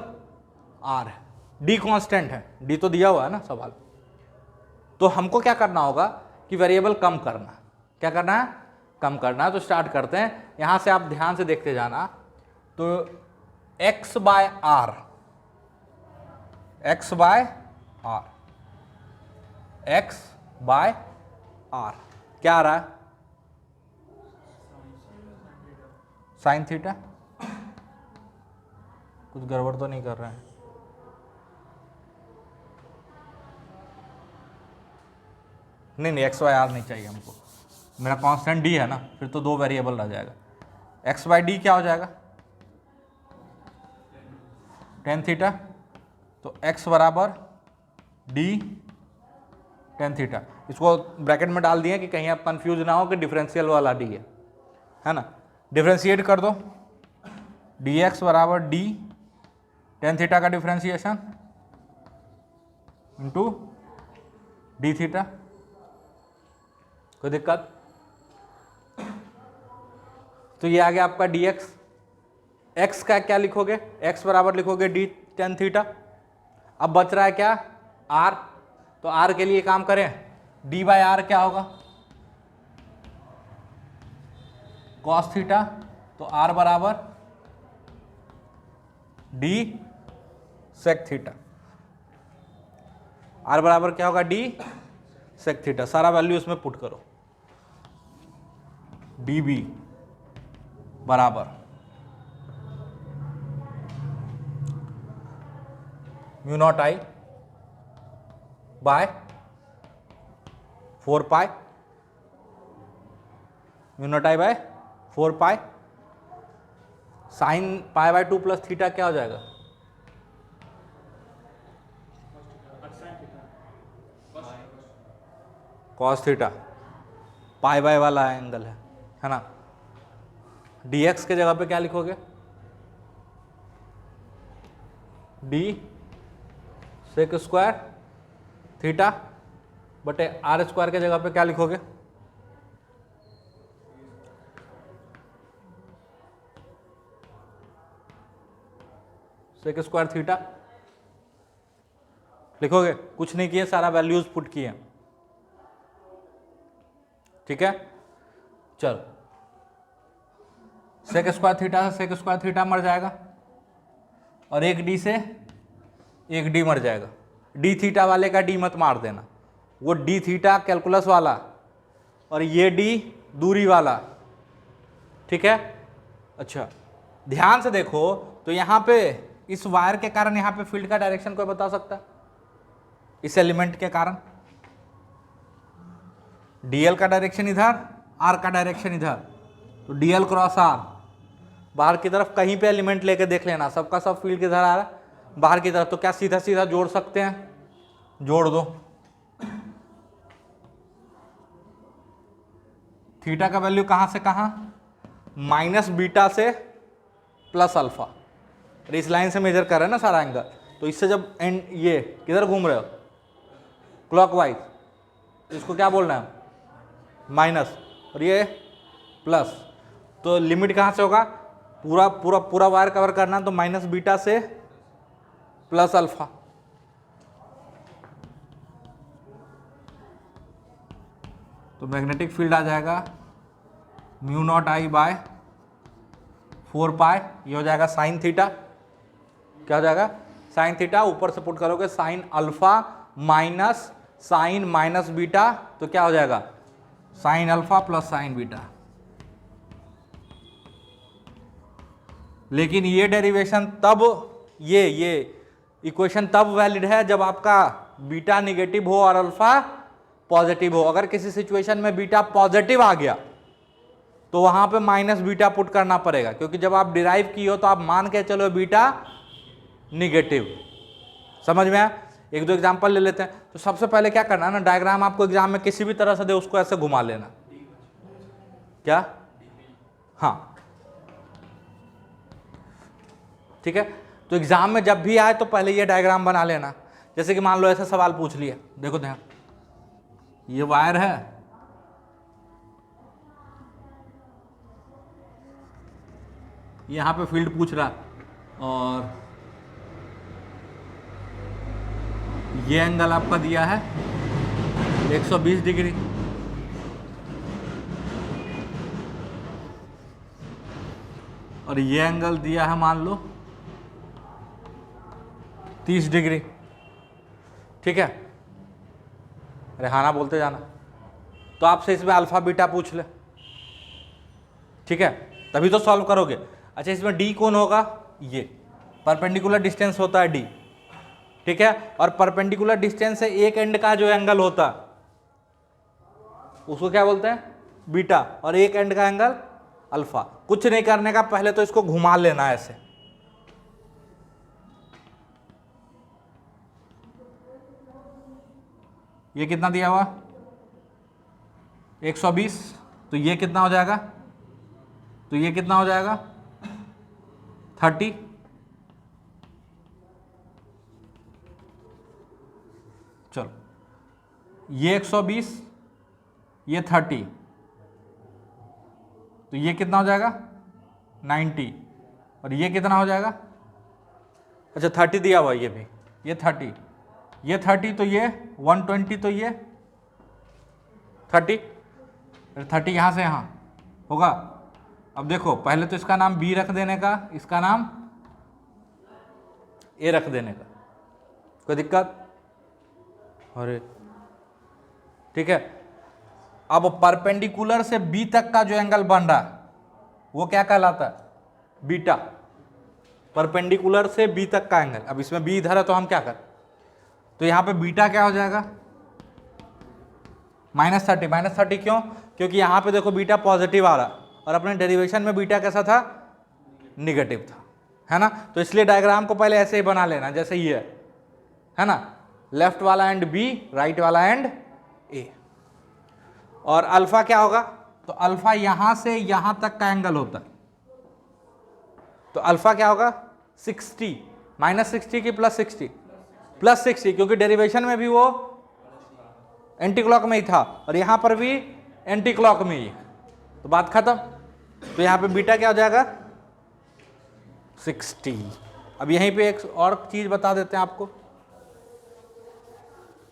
r है, d कांस्टेंट है, d तो दिया हुआ है ना सवाल, तो हमको क्या करना होगा कि वेरिएबल कम करना, क्या करना है, कम करना है। तो स्टार्ट करते हैं, यहां से आप ध्यान से देखते जाना, तो x by r, x by r, x by r क्या आ रहा है, साइन थीटा, कुछ गड़बड़ तो नहीं कर रहे हैं, नहीं एक्स वाई आर नहीं चाहिए हमको, मेरा कांस्टेंट डी है ना, फिर तो दो वेरिएबल रह जाएगा, एक्स बाई डी क्या हो जाएगा टेन थीटा, तो x बराबर डी टेन थीटा, इसको ब्रैकेट में डाल दिए कि कहीं आप कंफ्यूज ना हो कि डिफरेंशियल वाला डी है ना, डिफरेंशिएट कर दो, डी एक्स बराबर डी टेन थीटा का डिफरेंशिएशन इंटू डी थीटा, कोई दिक्कत? तो ये आ गया आपका dx। x का क्या लिखोगे? x बराबर लिखोगे d tan थीटा। अब बच रहा है क्या? r। तो r के लिए काम करें, d बाय आर क्या होगा? cos theta. तो r बराबर d sec थीटा। r बराबर क्या होगा? d sec theta. सारा वैल्यू इसमें पुट करो। db बराबर mu naught I by 4 pi, mu naught I by 4 pi sine pi by 2 plus theta क्या हो जाएगा? Cos theta. पाई बाय वाला एंगल है ना। dx के जगह पे क्या लिखोगे? d सेक स्क्वायर थीटा बटे आर स्क्वायर के जगह पे क्या लिखोगे? सेक स्क्वायर थीटा लिखोगे। कुछ नहीं किए, सारा वैल्यूज पुट किए। ठीक है, चलो सेक स्क्वायर थीटा से सेक स्क्वायर थीटा मर जाएगा और एक डी से एक डी मर जाएगा। डी थीटा वाले का डी मत मार देना, वो डी थीटा कैलकुलस वाला और ये डी दूरी वाला। ठीक है, अच्छा ध्यान से देखो तो यहाँ पे इस वायर के कारण यहाँ पे फील्ड का डायरेक्शन कोई बता सकता है? इस एलिमेंट के कारण डीएल का डायरेक्शन इधर, आर का डायरेक्शन इधर, तो डीएल क्रॉस आर बाहर की तरफ कहीं पे एलिमेंट लेके देख लेना, सबका सब फील्ड किधर आ रहा है? बाहर की तरफ। तो क्या सीधा सीधा जोड़ सकते हैं? जोड़ दो। थीटा का वैल्यू कहां से कहां? माइनस बीटा से प्लस अल्फा। इस लाइन से मेजर कर रहे हैं ना सारा एंगल, तो इससे जब एंड ये किधर घूम रहे हो? क्लॉकवाइज, तो इसको क्या बोलना है? माइनस, और ये प्लस। तो लिमिट कहां से होगा? पूरा पूरा पूरा वायर कवर करना है तो माइनस बीटा से प्लस अल्फा। तो मैग्नेटिक फील्ड आ जाएगा mu naught I by 4 pi, ये हो जाएगा साइन थीटा। क्या हो जाएगा? Sine theta. ऊपर से पुट करोगे sine alpha minus sine minus beta, तो क्या हो जाएगा? Sine alpha plus sine beta. लेकिन ये डेरिवेशन तब, ये इक्वेशन तब वैलिड है जब आपका बीटा निगेटिव हो और अल्फा पॉजिटिव हो। अगर किसी सिचुएशन में बीटा पॉजिटिव आ गया तो वहां पे माइनस बीटा पुट करना पड़ेगा, क्योंकि जब आप डिराइव की हो तो आप मान के चलो बीटा निगेटिव। समझ में आया? एक दो एग्जांपल ले लेते हैं। तो सबसे पहले क्या करना है ना, डायग्राम आपको एग्जाम में किसी भी तरह से दे उसको ऐसे घुमा लेना। क्या? हाँ ठीक है। तो एग्जाम में जब भी आए तो पहले ये डायग्राम बना लेना। जैसे कि मान लो ऐसा सवाल पूछ लिया, देखो ध्यान, ये वायर है, यहां पे फील्ड पूछ रहा और ये एंगल आपका दिया है 120 डिग्री, और ये एंगल दिया है मान लो 30 डिग्री। ठीक है, रेहाना बोलते जाना। तो आपसे इसमें अल्फा बीटा पूछ ले, ठीक है, तभी तो सॉल्व करोगे। अच्छा, इसमें डी कौन होगा? ये परपेंडिकुलर डिस्टेंस होता है डी, ठीक है, और परपेंडिकुलर डिस्टेंस से एक एंड का जो एंगल होता उसको क्या बोलते हैं? बीटा, और एक एंड का एंगल अल्फा। कुछ नहीं करने का, पहले तो इसको घुमा लेना ऐसे। ये कितना दिया हुआ? 120। तो ये कितना हो जाएगा? तो ये कितना हो जाएगा? 30। चलो, ये 120 ये 30, तो ये कितना हो जाएगा 90, और ये कितना हो जाएगा, अच्छा 30 दिया हुआ ये भी, ये 30, ये 30, तो ये 120, तो ये 30, फिर 30 यहाँ से यहाँ होगा। अब देखो पहले तो इसका नाम B रख देने का, इसका नाम A रख देने का, कोई दिक्कत? अरे ठीक है। अब परपेंडिकुलर से B तक का जो एंगल बन रहा है वो क्या कहलाता है, बीटा। परपेंडिकुलर से B तक का एंगल, अब इसमें B इधर है तो हम क्या करें, तो यहाँ पे बीटा क्या हो जाएगा -30। -30 क्यों, क्योंकि यहाँ पे देखो बीटा पॉजिटिव आ रहा और अपने डेरिवेशन में बीटा कैसा था, निगेटिव था, है ना। तो इसलिए डायग्राम को पहले ऐसे ही बना लेना जैसे ये है ना, लेफ्ट वाला एंड B, राइट वाला एंड A। और अल्फा क्या होगा, तो अल्फा यहां से यहां तक का एंगल होता है, तो अल्फा क्या होगा 60, -60 की +60, +60, क्योंकि डेरिवेशन में भी वो एंटी क्लॉक में ही था और यहां पर भी एंटी क्लॉक में ही, तो बात खत्म। तो यहां पे बीटा क्या हो जाएगा 60। अब यहीं पे एक और चीज बता देते हैं आपको,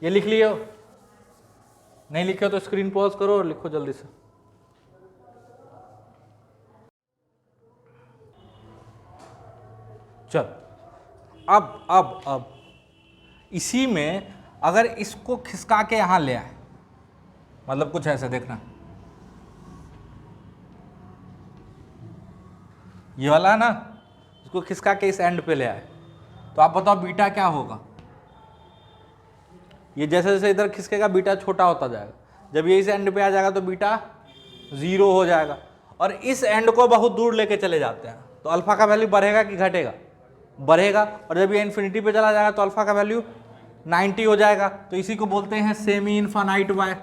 ये लिख लियो, नहीं लिखे तो स्क्रीन पॉज करो और लिखो जल्दी से। चल अब इसी में अगर इसको खिसका के यहां ले आए, मतलब कुछ ऐसे देखना, ये वाला है ना, इसको खिसका के इस एंड पे ले आए, तो आप बताओ बीटा क्या होगा। ये जैसे जैसे इधर खिसकेगा बीटा छोटा होता जाएगा, जब ये इस एंड पे आ जाएगा तो बीटा 0 हो जाएगा। और इस एंड को बहुत दूर लेके चले जाते हैं तो अल्फा का वैल्यू बढ़ेगा कि घटेगा, बढ़ेगा। और जब ये इन्फिनिटी पे चला जाएगा तो अल्फा का वैल्यू 90 हो जाएगा। तो इसी को बोलते हैं सेमी इनफाइनाइट वायर।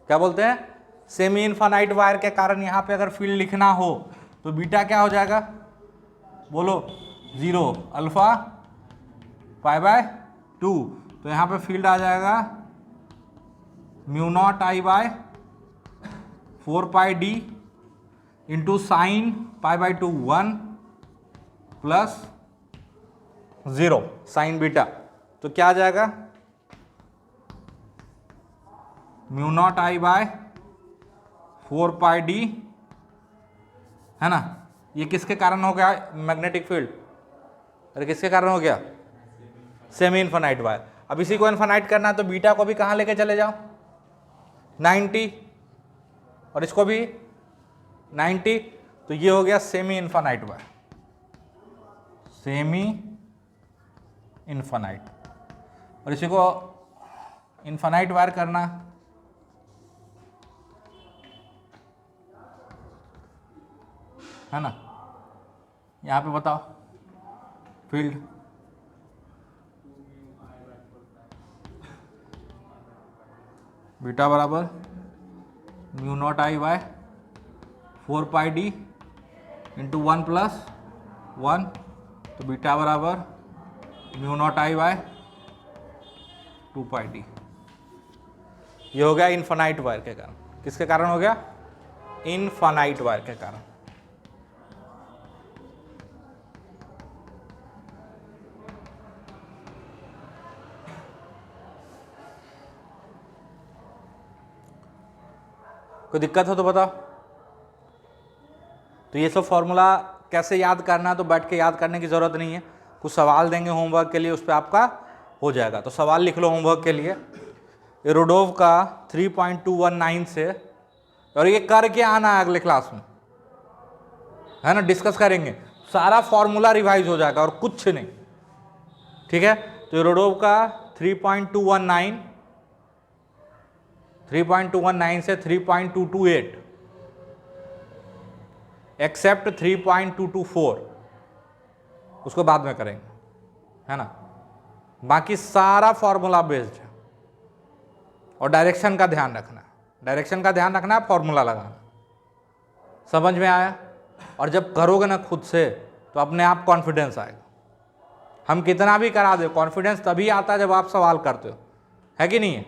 क्या बोलते हैं, सेमी इनफाइनाइट वायर के कारण यहाँ पे अगर फील्ड लिखना हो तो बीटा क्या हो जाएगा, बोलो 0, अल्फा π/2, तो यहाँ पे फील्ड आ जाएगा μ0I/4 πd into sine π/2 1 plus 0 sine beta, तो क्या आ जाएगा μ0I/4 πd, है ना। ये किसके कारण हो गया मैग्नेटिक फील्ड, अरे किसके कारण हो गया, सेमी इनफाइनाइट वायर। अब इसी को इनफाइनाइट करना है तो बीटा को भी कहाँ लेके चले जाओ 90, और इसको भी 90, तो ये हो गया semi infinite wire, semi infinite. और इसी को इनफाइनाइट वायर करना, है ना। यहाँ पे बताओ फील्ड, बीटा बराबर μ0I/4 πd इंटू 1 प्लस 1, तो बीटा बराबर μ0I/2 πd। ये हो गया इनफाइनाइट वायर के कारण। किसके कारण हो गया, इनफाइनाइट वायर के कारण। कोई दिक्कत हो तो बताओ। तो ये सब फॉर्मूला कैसे याद करना है तो बैठ के याद करने की ज़रूरत नहीं है, कुछ सवाल देंगे होमवर्क के लिए, उस पर आपका हो जाएगा। तो सवाल लिख लो होमवर्क के लिए, एरोडोव का 3.219 से, और ये करके आना है अगले क्लास में, है ना, डिस्कस करेंगे, सारा फॉर्मूला रिवाइज हो जाएगा और कुछ नहीं, ठीक है। तो एरोडोव का 3.219 से 3.228 एक्सेप्ट 3.224, उसको बाद में करेंगे, है ना। बाकी सारा फॉर्मूला बेस्ड है। और डायरेक्शन का ध्यान रखना, डायरेक्शन का ध्यान रखना, फॉर्मूला लगाना। समझ में आया। और जब करोगे ना खुद से तो अपने आप कॉन्फिडेंस आएगा। हम कितना भी करा दे, कॉन्फिडेंस तभी आता है जब आप सवाल करते हो, है कि नहीं है।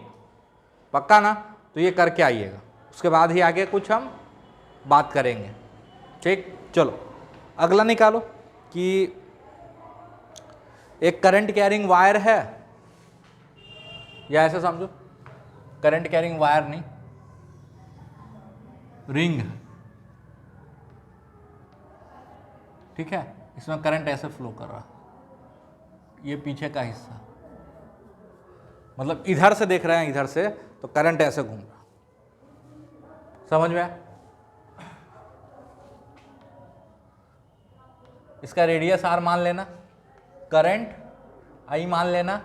पक्का ना? तो ये करके आइएगा, उसके बाद ही आगे कुछ हम बात करेंगे। ठीक, चलो अगला निकालो कि एक करंट कैरिंग वायर है, या ऐसे समझो करंट कैरिंग वायर नहीं, रिंग, ठीक है, इसमें करंट ऐसे फ्लो कर रहा, ये पीछे का हिस्सा, मतलब इधर से देख रहे हैं, इधर से तो करंट ऐसे घूम रहा, समझ में आया? इसका रेडियस आर मान लेना, करंट आई मान लेना,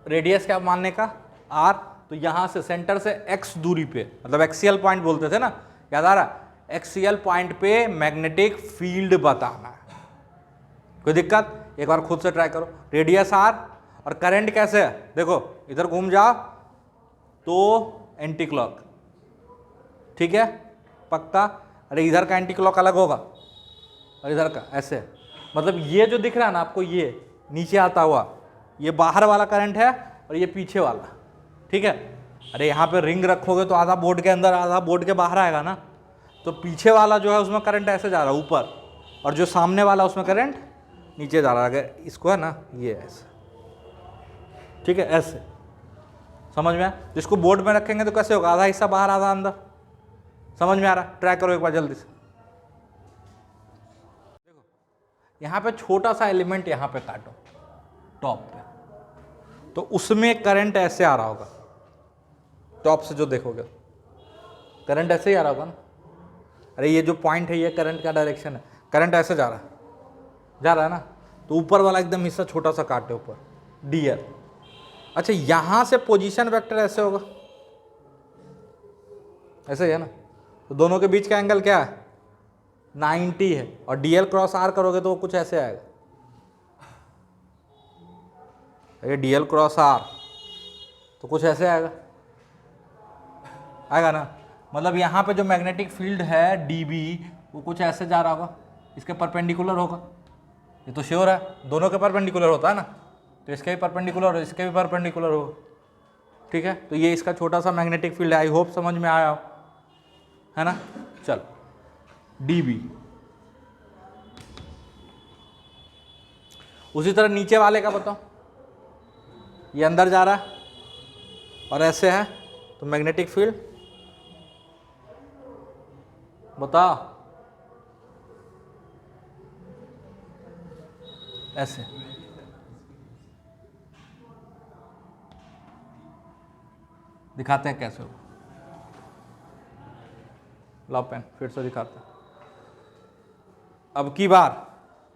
रेडियस क्या मानने का? आर। तो यहां से सेंटर से एक्स दूरी पे, मतलब एक्सियल पॉइंट बोलते थे ना, याद आ रहा? एक्सियल पॉइंट पे मैग्नेटिक फील्ड बताना है। कोई दिक्कत? एक बार खुद से ट्राई करो। रेडियस आर और करंट कैसे है, देखो इधर घूम जाओ तो एंटी क्लॉक, ठीक है, पक्का? अरे इधर का एंटी क्लॉक अलग होगा और इधर का ऐसे, मतलब ये जो दिख रहा है ना आपको, ये नीचे आता हुआ, ये बाहर वाला करंट है और ये पीछे वाला, ठीक है? अरे यहाँ पे रिंग रखोगे तो आधा बोर्ड के अंदर आधा बोर्ड के बाहर आएगा ना, तो पीछे वाला जो है उसमें करंट ऐसे जा रहा है ऊपर, और जो सामने वाला उसमें करंट नीचे जा रहा है। अगर इसको है ना, ये ऐसे, ठीक है, ऐसे, समझ में आया? जिसको बोर्ड में रखेंगे तो कैसे होगा, आधा हिस्सा बाहर आधा अंदर, समझ में आ रहा? ट्राई करो एक बार जल्दी से। देखो यहाँ पे छोटा सा एलिमेंट यहाँ पे काटो टॉप पे, तो उसमें करंट ऐसे आ रहा होगा, टॉप से जो देखोगे करंट ऐसे ही आ रहा होगा ना। अरे ये जो पॉइंट है ये करंट का डायरेक्शन है, करंट ऐसे जा रहा है ना, तो ऊपर वाला एकदम हिस्सा छोटा सा काटे ऊपर, डीएल। अच्छा यहां से पोजीशन वेक्टर ऐसे होगा, ऐसे ही है ना, तो दोनों के बीच का एंगल क्या है, 90 है, और डीएल क्रॉस आर करोगे तो वो कुछ ऐसे आएगा, ये डीएल क्रॉस आर तो कुछ ऐसे आएगा ना, मतलब यहाँ पे जो मैग्नेटिक फील्ड है डीबी वो कुछ ऐसे जा रहा होगा, इसके परपेंडिकुलर होगा, ये तो श्योर है, दोनों के परपेंडिकुलर होता है ना, तो इसके भी परपेंडिकुलर और इसके भी परपेंडिकुलर होगा, ठीक है? तो ये इसका छोटा सा मैग्नेटिक फील्ड है, आई होप समझ में आया हो, है ना? चल डीबी, उसी तरह नीचे वाले का बताओ, ये अंदर जा रहा है और ऐसे है, तो मैग्नेटिक फील्ड बताओ, ऐसे, दिखाते हैं कैसे हो, लाओ पेन फिर से दिखाते हैं। अब की बार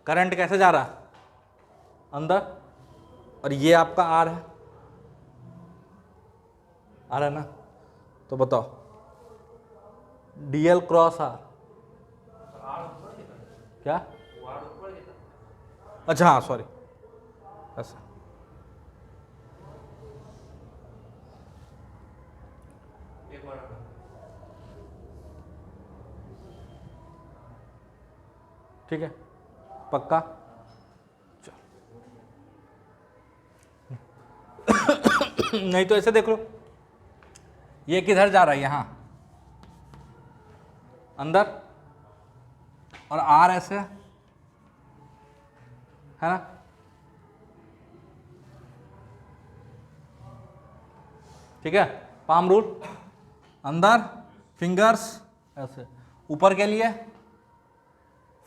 करंट कैसे जा रहा है, अंदर, और ये आपका आर है, आर है ना, तो बताओ डीएल क्रॉस आर क्या? अच्छा हाँ सॉरी, ऐसा, ठीक है, पक्का? नहीं तो ऐसे देख लो, ये किधर जा रहा है, यहां अंदर, और आर ऐसे है ना, ठीक है? पाम रूल, अंदर फिंगर्स ऐसे, ऊपर के लिए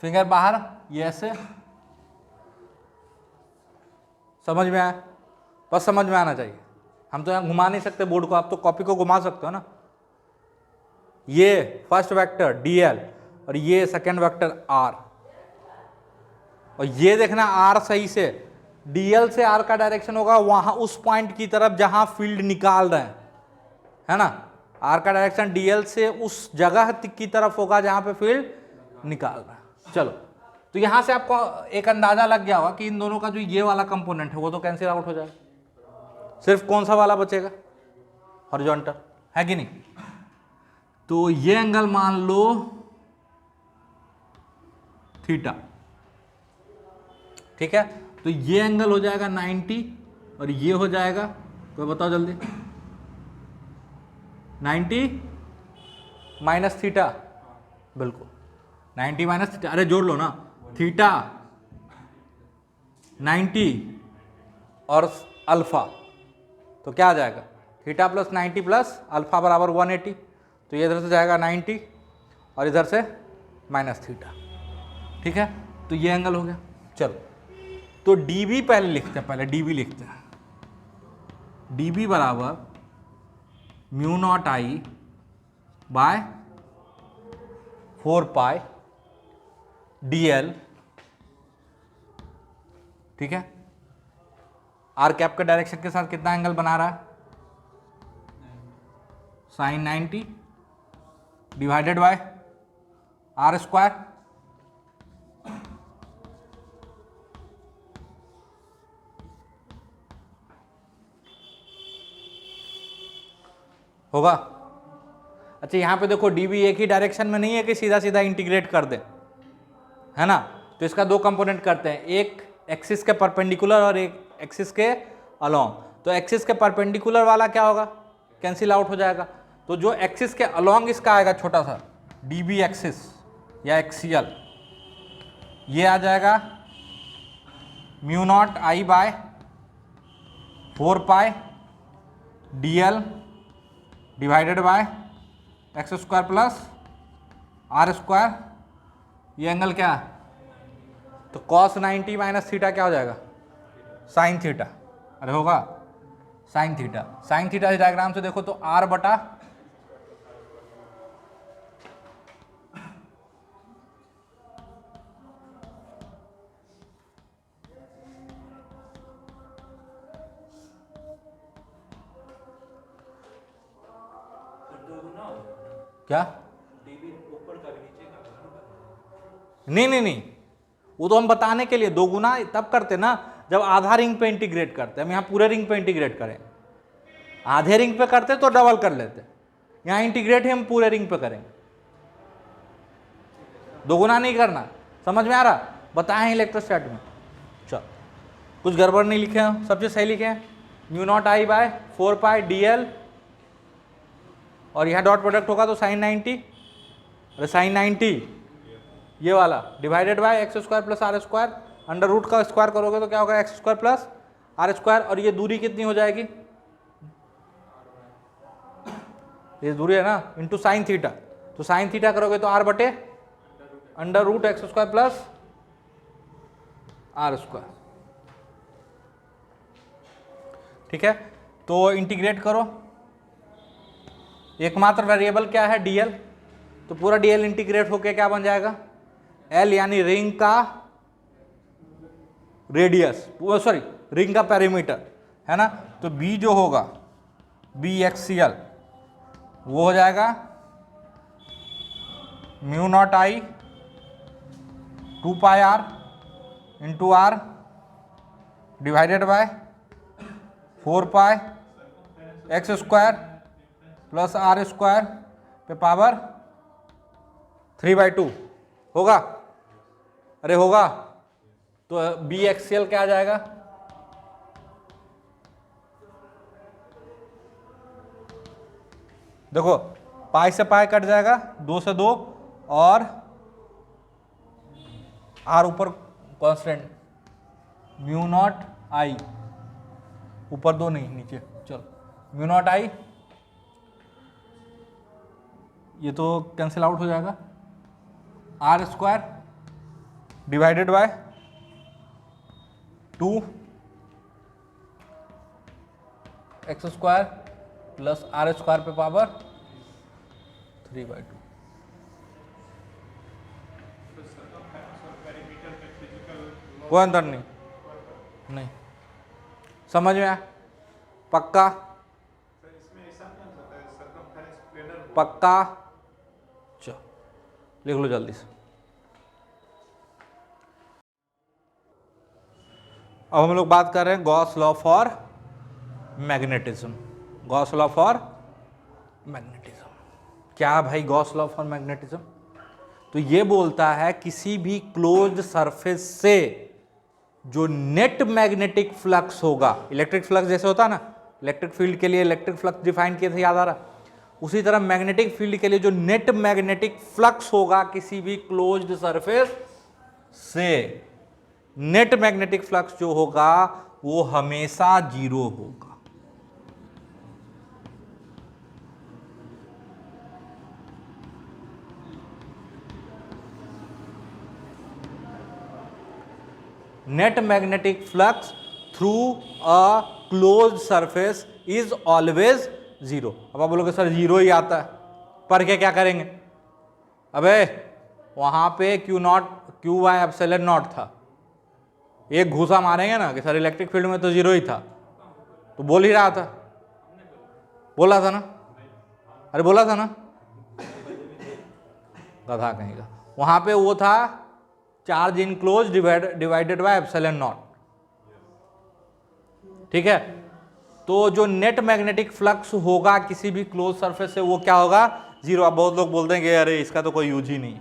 फिंगर बाहर, ये ऐसे, समझ में आया? बस समझ में आना चाहिए, हम तो यहाँ घुमा नहीं सकते बोर्ड को, आप तो कॉपी को घुमा सकते हो ना। ये फर्स्ट वेक्टर डीएल और ये सेकंड वेक्टर आर, और ये देखना आर सही से, डीएल से आर का डायरेक्शन होगा वहां उस पॉइंट की तरफ जहां फील्ड निकाल रहे हैं, है ना? आर का डायरेक्शन डीएल से उस जगह की तरफ होगा जहां पे फील्ड निकाल रहा है। चलो, तो यहां से आपको एक अंदाजा लग गया होगा कि इन दोनों का जो ये वाला कंपोनेंट है वो तो कैंसिल आउट हो जाएगा, सिर्फ कौन सा वाला बचेगा, हॉरिजॉन्टल, है कि नहीं? तो ये एंगल मान लो थीटा, ठीक है? तो ये एंगल हो जाएगा 90 और ये हो जाएगा, कोई बताओ जल्दी, 90 माइनस थीटा, बिल्कुल 90 माइनस थीटा, अरे जोड़ लो ना, थीटा 90 और अल्फा, तो क्या आ जाएगा थीटा प्लस 90 प्लस अल्फा बराबर 180, तो ये इधर से जाएगा 90 और इधर से माइनस थीटा, ठीक है, तो ये एंगल हो गया। चलो तो डी पहले लिखते हैं, पहले डी लिखते हैं, डी बराबर mu naught I by 4 pi d L, ठीक है, आर कैप के डायरेक्शन के साथ कितना एंगल बना रहा है, sine 90 divided by are square, होगा। अच्छा यहां पे देखो डी एक ही डायरेक्शन में नहीं है कि सीधा सीधा इंटीग्रेट कर दे, है ना, तो इसका दो कंपोनेंट करते हैं, एक एक्सिस के परपेंडिकुलर और एक एक्सिस के अलोंग। तो एक्सिस के परपेंडिकुलर वाला क्या होगा, कैंसिल आउट हो जाएगा, तो जो एक्सिस के अलोंग इसका आएगा छोटा सा डी बी एक्सिस या एक्सियल, ये आ जाएगा mu naught I by 4 pi d l divided by x square plus r square, ये एंगल क्या है, तो कॉस 90 माइनस थीटा क्या हो जाएगा, साइन थीटा, अरे होगा साइन थीटा, साइन थीटा इस डायग्राम से देखो तो आर बटा क्या, नहीं, वो तो हम बताने के लिए, दो गुना तब करते ना जब आधा रिंग पे इंटीग्रेट करते, हम यहाँ पूरे रिंग पे इंटीग्रेट करें, आधे रिंग पे करते तो डबल कर लेते, यहाँ इंटीग्रेट ही हम पूरे रिंग पे करेंगे, दो गुना नहीं करना, समझ में आ रहा, बताए हैं इलेक्ट्रोस्टैट में। चल कुछ गड़बड़ नहीं लिखे हैं, सब चीज सही लिखे हैं, mu naught I by 4 pi d L, और यहाँ डॉट प्रोडक्ट होगा तो साइन 90, अरे साइन 90 ये वाला divided by x square plus r square, under root का स्क्वायर करोगे तो क्या होगा x square plus r square, और ये दूरी कितनी हो जाएगी, ये दूरी है ना, इंटू साइन थीटा, तो साइन थीटा करोगे तो आर बटे under root x square plus r square, ठीक है, तो इंटीग्रेट करो, एकमात्र वेरिएबल क्या है डीएल, तो पूरा डीएल इंटीग्रेट होके क्या बन जाएगा, एल यानी रिंग का रेडियस, सॉरी रिंग का पेरीमीटर, है ना, तो बी जो होगा बी एक्सियल वो हो जाएगा mu naught I 2 pi are into r divided by 4 pi x square plus r square पे पावर 3/2 होगा, अरे होगा, तो बी एक्सियल क्या आ जाएगा, देखो पाई से पाई कट जाएगा, 2 से 2, और आर ऊपर कांस्टेंट म्यू नॉट आई, ऊपर 2 नहीं नीचे, चलो म्यू नॉट आई, ये तो कैंसिल आउट हो जाएगा, r square divided by 2 x square plus r square पे पावर 3/2, कोई अंतर नहीं, समझ में आया, पक्का पक्का, चलो लिख लो जल्दी से। अब हम लोग बात कर रहे हैं Gauss law for magnetism, Gauss law for magnetism, क्या भाई गॉस लॉ फॉर मैग्नेटिज्म, तो ये बोलता है किसी भी क्लोज्ड सरफेस से जो नेट मैग्नेटिक फ्लक्स होगा, इलेक्ट्रिक फ्लक्स जैसे होता है ना, इलेक्ट्रिक फील्ड के लिए इलेक्ट्रिक फ्लक्स डिफाइन किए थे, याद आ रहा, उसी तरह मैग्नेटिक फील्ड के लिए जो नेट मैग्नेटिक फ्लक्स होगा किसी भी क्लोज्ड सरफेस से, नेट मैग्नेटिक फ्लक्स जो होगा वो हमेशा 0 होगा। Net magnetic flux through a closed surface is always 0। अब आप बोलोगे सर 0 ही आता है, पर क्या करेंगे? अबे वहां पे क्यू वाई एप्सिलॉन नॉट था, एक घूसा मारेंगे ना कि सर इलेक्ट्रिक फील्ड में तो 0 ही था, तो बोल ही रहा था, बोला था ना, अरे बोला था ना, गधा कहीं का। वहां पे वो था charge enclose divided by epsilon not, ठीक है। तो जो नेट मैग्नेटिक फ्लक्स होगा किसी भी क्लोज सरफेस से वो क्या होगा? 0। अब बहुत लोग बोलते हैं कि अरे इसका तो कोई यूज ही नहीं।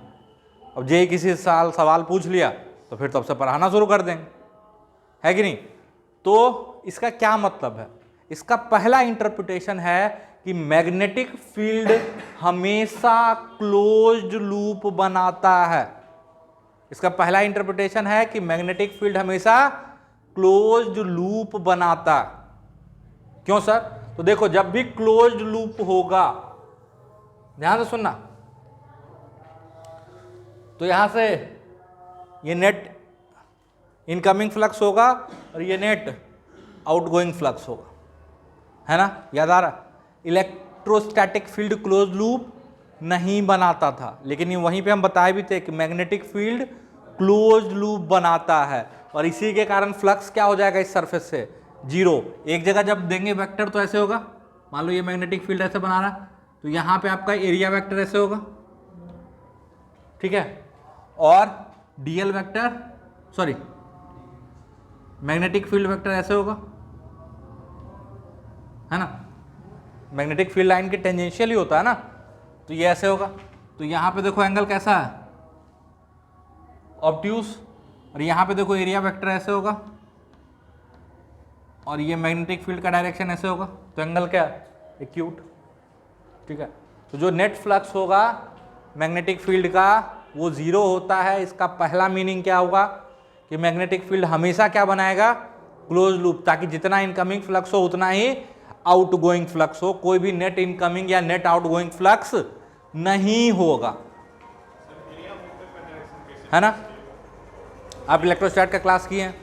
अब जे किसी साल सवाल पूछ लिया तो फिर तब से पढ़ाना शुरू कर देंगे, है कि नहीं? तो इसका क्या मतलब है? इसका पहला इंटरप्रिटेशन है कि मैग्नेटिक फील्ड हमेशा क्लोज्ड लूप बनाता है। इसका पहला इंटरप्रिटेशन है कि मैग्नेटिक फील्ड हमेशा क्लोज्ड लूप बनाता है। क्यों सर? तो देखो, जब भी क्लोज्ड लूप होगा, ध्यान से सुनना, तो यहां से ये नेट इनकमिंग फ्लक्स होगा और ये नेट आउटगोइंग फ्लक्स होगा, है ना? याद आ रहा? इलेक्ट्रोस्टैटिक फील्ड क्लोज लूप नहीं बनाता था, लेकिन ये वहीं पे हम बताए भी थे कि मैग्नेटिक फील्ड क्लोज लूप बनाता है, और इसी के कारण फ्लक्स क्या हो जाएगा इस सरफेस से? 0। एक जगह जब देंगे वेक्टर तो ऐसे होगा, मान लो ये मैग्नेटिक फील्ड ऐसे बना रहा है, तो यहां पे आपका एरिया वेक्टर ऐसे होगा, ठीक है, और DL vector, sorry magnetic field vector ऐसे होगा, है ना? मैग्नेटिक फील्ड लाइन के टेंजेंशियल ही होता है ना, तो ये ऐसे होगा। तो यहां पे देखो एंगल कैसा है? ऑब्ट्यूस। और यहां पे देखो एरिया वेक्टर ऐसे होगा, और ये मैग्नेटिक फील्ड का डायरेक्शन ऐसे होगा, तो एंगल क्या है? एक्यूट, ठीक है। तो जो नेट फ्लक्स होगा मैग्नेटिक फील्ड का वो 0 होता है। इसका पहला मीनिंग क्या होगा कि मैग्नेटिक फील्ड हमेशा क्या बनाएगा? क्लोज लूप, ताकि जितना इनकमिंग फ्लक्स हो उतना ही आउटगोइंग फ्लक्स हो, कोई भी नेट इनकमिंग या नेट आउटगोइंग फ्लक्स नहीं होगा, है ना? आप इलेक्ट्रोस्टैट का क्लास किए हैं,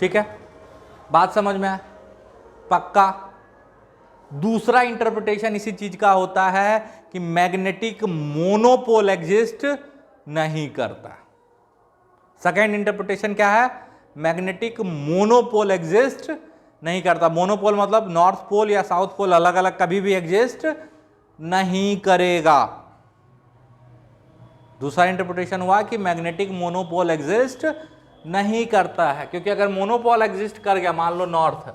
ठीक है, बात समझ में आया? पक्का। दूसरा इंटरप्रिटेशन इसी चीज का होता है कि मैग्नेटिक मोनोपोल एग्जिस्ट नहीं करता। सेकेंड इंटरप्रिटेशन क्या है? मैग्नेटिक मोनोपोल एग्जिस्ट नहीं करता। मोनोपोल मतलब नॉर्थ पोल या साउथ पोल अलग अलग कभी भी एग्जिस्ट नहीं करेगा। दूसरा इंटरप्रिटेशन हुआ कि मैग्नेटिक मोनोपोल एग्जिस्ट नहीं करता है, क्योंकि अगर मोनोपोल एग्जिस्ट कर गया, मान लो नॉर्थ है,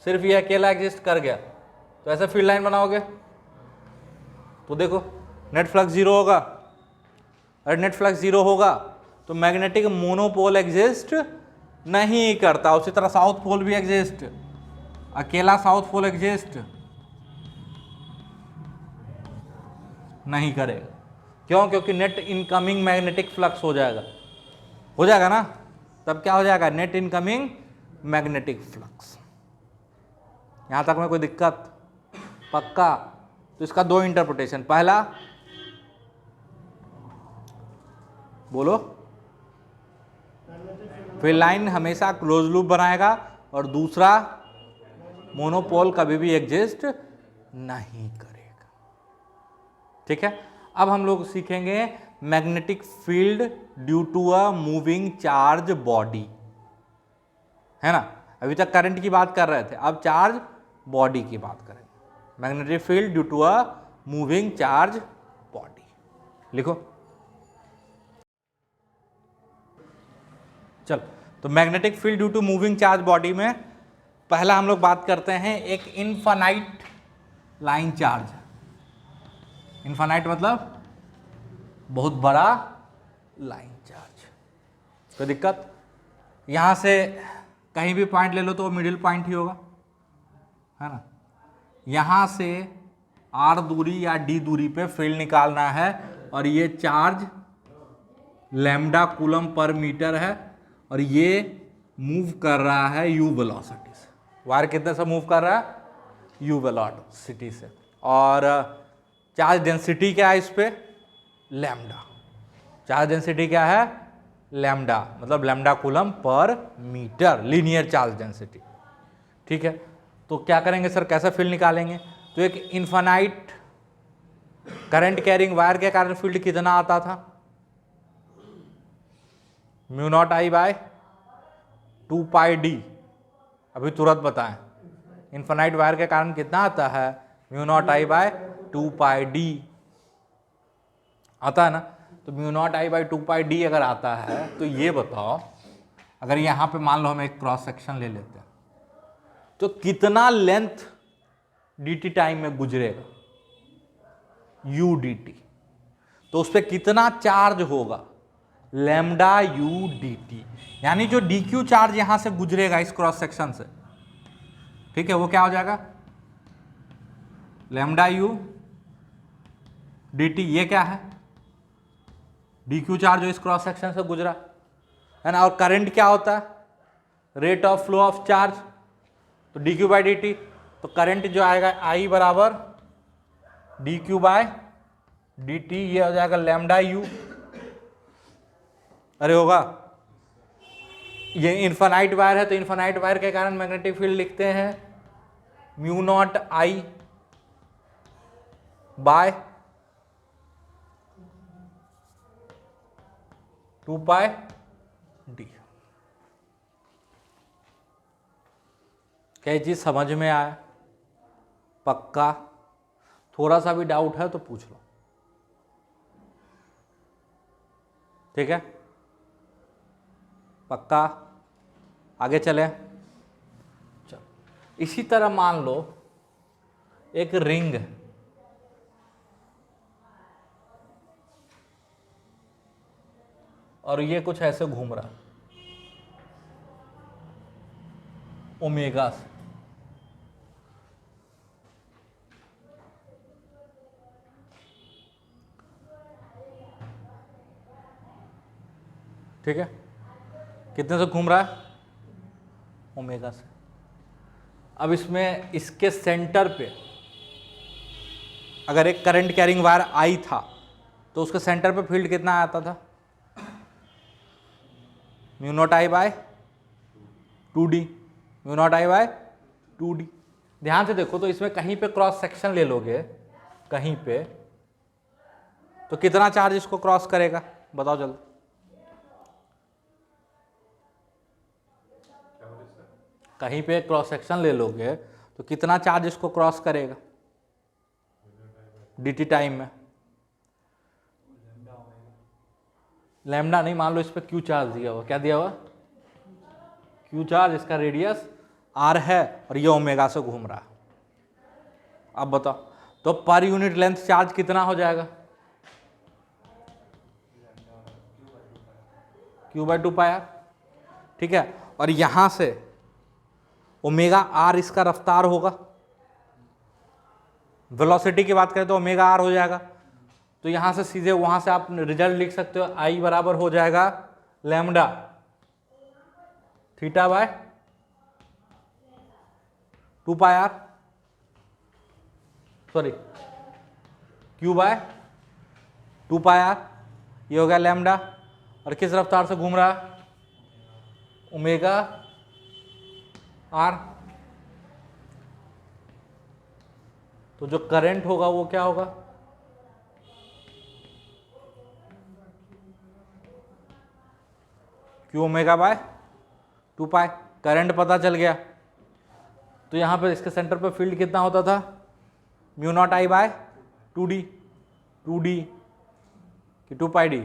सिर्फ ये अकेला एग्जिस्ट कर गया, तो ऐसे फील्ड लाइन बनाओगे तो देखो नेट फ्लक्स 0 होगा। अगर नेट फ्लक्स 0 होगा तो मैग्नेटिक मोनोपोल एग्जिस्ट नहीं करता। उसी तरह साउथ पोल भी एग्जिस्ट, अकेला साउथ पोल एग्जिस्ट नहीं करेगा। क्यों? क्योंकि नेट इनकमिंग मैग्नेटिक फ्लक्स हो जाएगा ना, तब क्या हो जाएगा? Net incoming magnetic flux. यहां तक में कोई दिक्कत? पक्का। तो इसका दो इंटरप्रिटेशन, पहला बोलो फील्ड लाइन हमेशा क्लोज लूप बनाएगा, और दूसरा मोनोपोल कभी भी एग्जिस्ट नहीं करेगा, ठीक है। अब हम लोग सीखेंगे magnetic field due to a moving charge body, है ना? अभी तक करंट की बात कर रहे थे, अब चार्ज बॉडी की बात करेंगे। Magnetic field due to a moving charge body, लिखो। चल, तो magnetic field due to moving charge body में पहला हम लोग बात करते हैं एक इनफाइनाइट लाइन चार्ज। इनफाइनाइट मतलब बहुत बड़ा लाइन चार्ज। कोई दिक्कत? यहां से कहीं भी पॉइंट ले लो तो वो मिडिल पॉइंट ही होगा, है ना, यहाँ से r दूरी या d दूरी पे फील्ड निकालना है, और ये charge lambda coulomb per metre है, और ये मूव कर रहा है u वेलोसिटी से। वायर कितने से मूव कर रहा है? u वेलोसिटी से। और चार्ज डेंसिटी क्या है इस पे? लैम्डा। चार्ज डेंसिटी क्या है? लैम्डा, मतलब lambda coulomb per metre, linear charge density. ठीक है, तो क्या करेंगे सर, कैसे फील्ड निकालेंगे? तो एक इनफाइनाइट करंट कैरिंग वायर के कारण फील्ड कितना आता था? Mu naught I bye 2 pi D. अभी तुरंत बताएं, इनफाइनाइट वायर के कारण कितना आता है? Mu naught I bye 2 pi D आता है ना। तो mu naught I by 2 pi D अगर आता है, तो ये बताओ, अगर यहां पे मान लो हम एक क्रॉस सेक्शन ले लेते हैं, तो कितना लेंथ dt टाइम में गुजरेगा? u dt। तो उस पर कितना चार्ज होगा? Lambda u dt। यानी जो dq चार्ज यहां से गुजरेगा इस क्रॉस सेक्शन से, ठीक है, वो क्या हो जाएगा? Lambda u dt। ये क्या है? dq चार्ज जो इस क्रॉस सेक्शन से गुजरा है ना। और करंट क्या होता है? Rate of flow of charge. तो dq बाई dt, तो करंट जो आएगा I बराबर dq बाय dt, ये हो जाएगा लैम्डा u। अरे होगा, ये इनफाइनाइट वायर है, तो इनफाइनाइट वायर के कारण मैग्नेटिक फील्ड लिखते हैं mu naught I bye 2 pi D. क्या ये चीज समझ में आया? पक्का? थोड़ा सा भी डाउट है तो पूछ लो, ठीक है? पक्का? आगे चले। चलो, इसी तरह मान लो एक रिंग है, और ये कुछ ऐसे घूम रहा है ओमेगा से। ठीक है, कितने से घूम रहा है? ओमेगा से। अब इसमें इसके सेंटर पे अगर एक करंट कैरिंग वायर आई था, तो उसके सेंटर पे फील्ड कितना आता था? Mu naught I bye 2d। Mu naught I bye 2d। ध्यान से देखो, तो इसमें कहीं पे क्रॉस सेक्शन ले लोगे, कहीं पे, तो कितना चार्ज इसको क्रॉस करेगा? बताओ जल्दी। कहीं पे क्रॉस सेक्शन ले लोगे तो कितना चार्ज इसको क्रॉस करेगा dt टाइम में? लैम्डा नहीं, मान लो इस पर क्यू चार्ज दिया हुआ। क्या दिया हुआ? Q charge. इसका रेडियस r है, और ये ओमेगा से घूम रहा है। अब बताओ, तो पर यूनिट लेंथ चार्ज कितना हो जाएगा? q by 2 pi r। ठीक है, और यहां से ओमेगा r इसका रफ्तार होगा। वेलोसिटी की बात करें तो ओमेगा r हो जाएगा। तो यहां से सीधे वहां से आप रिजल्ट लिख सकते हो, I बराबर हो जाएगा lambda theta by 2 pi r, sorry q by 2 pi r। ये हो गया लैम्डा, और किस रफ्तार से घूम रहा है? Omega r। तो जो करंट होगा वो क्या होगा? Q omega by 2 pi. Current पता चल गया। तो यहां पर इसके सेंटर पे फील्ड कितना होता था? Mu naught I bye 2d। 2d कि 2 पाई डी?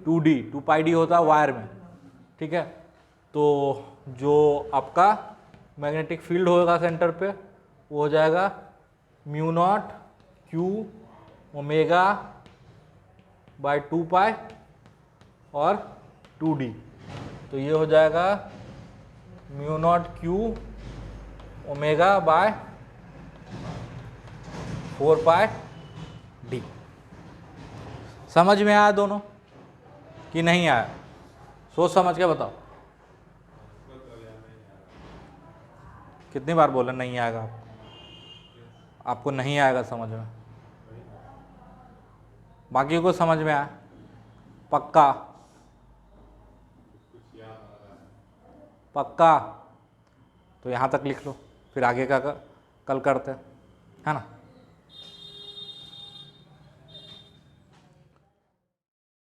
2d। 2 पाई डी होता है वायर में। ठीक है, तो जो आपका मैग्नेटिक फील्ड होगा सेंटर पे, वो हो जाएगा mu not Q omega by 2 पाई और 2d। तो ये हो जाएगा mu not Q omega by 4 pi D. समझ में आया दोनों कि नहीं आया? सोच समझ के बताओ। कितनी बार बोला नहीं आएगा आपको? आपको नहीं आएगा समझ में? बाकी को समझ में आया? पक्का? पक्का? तो यहाँ तक लिख लो, फिर आगे का कल करते हैं, है ना।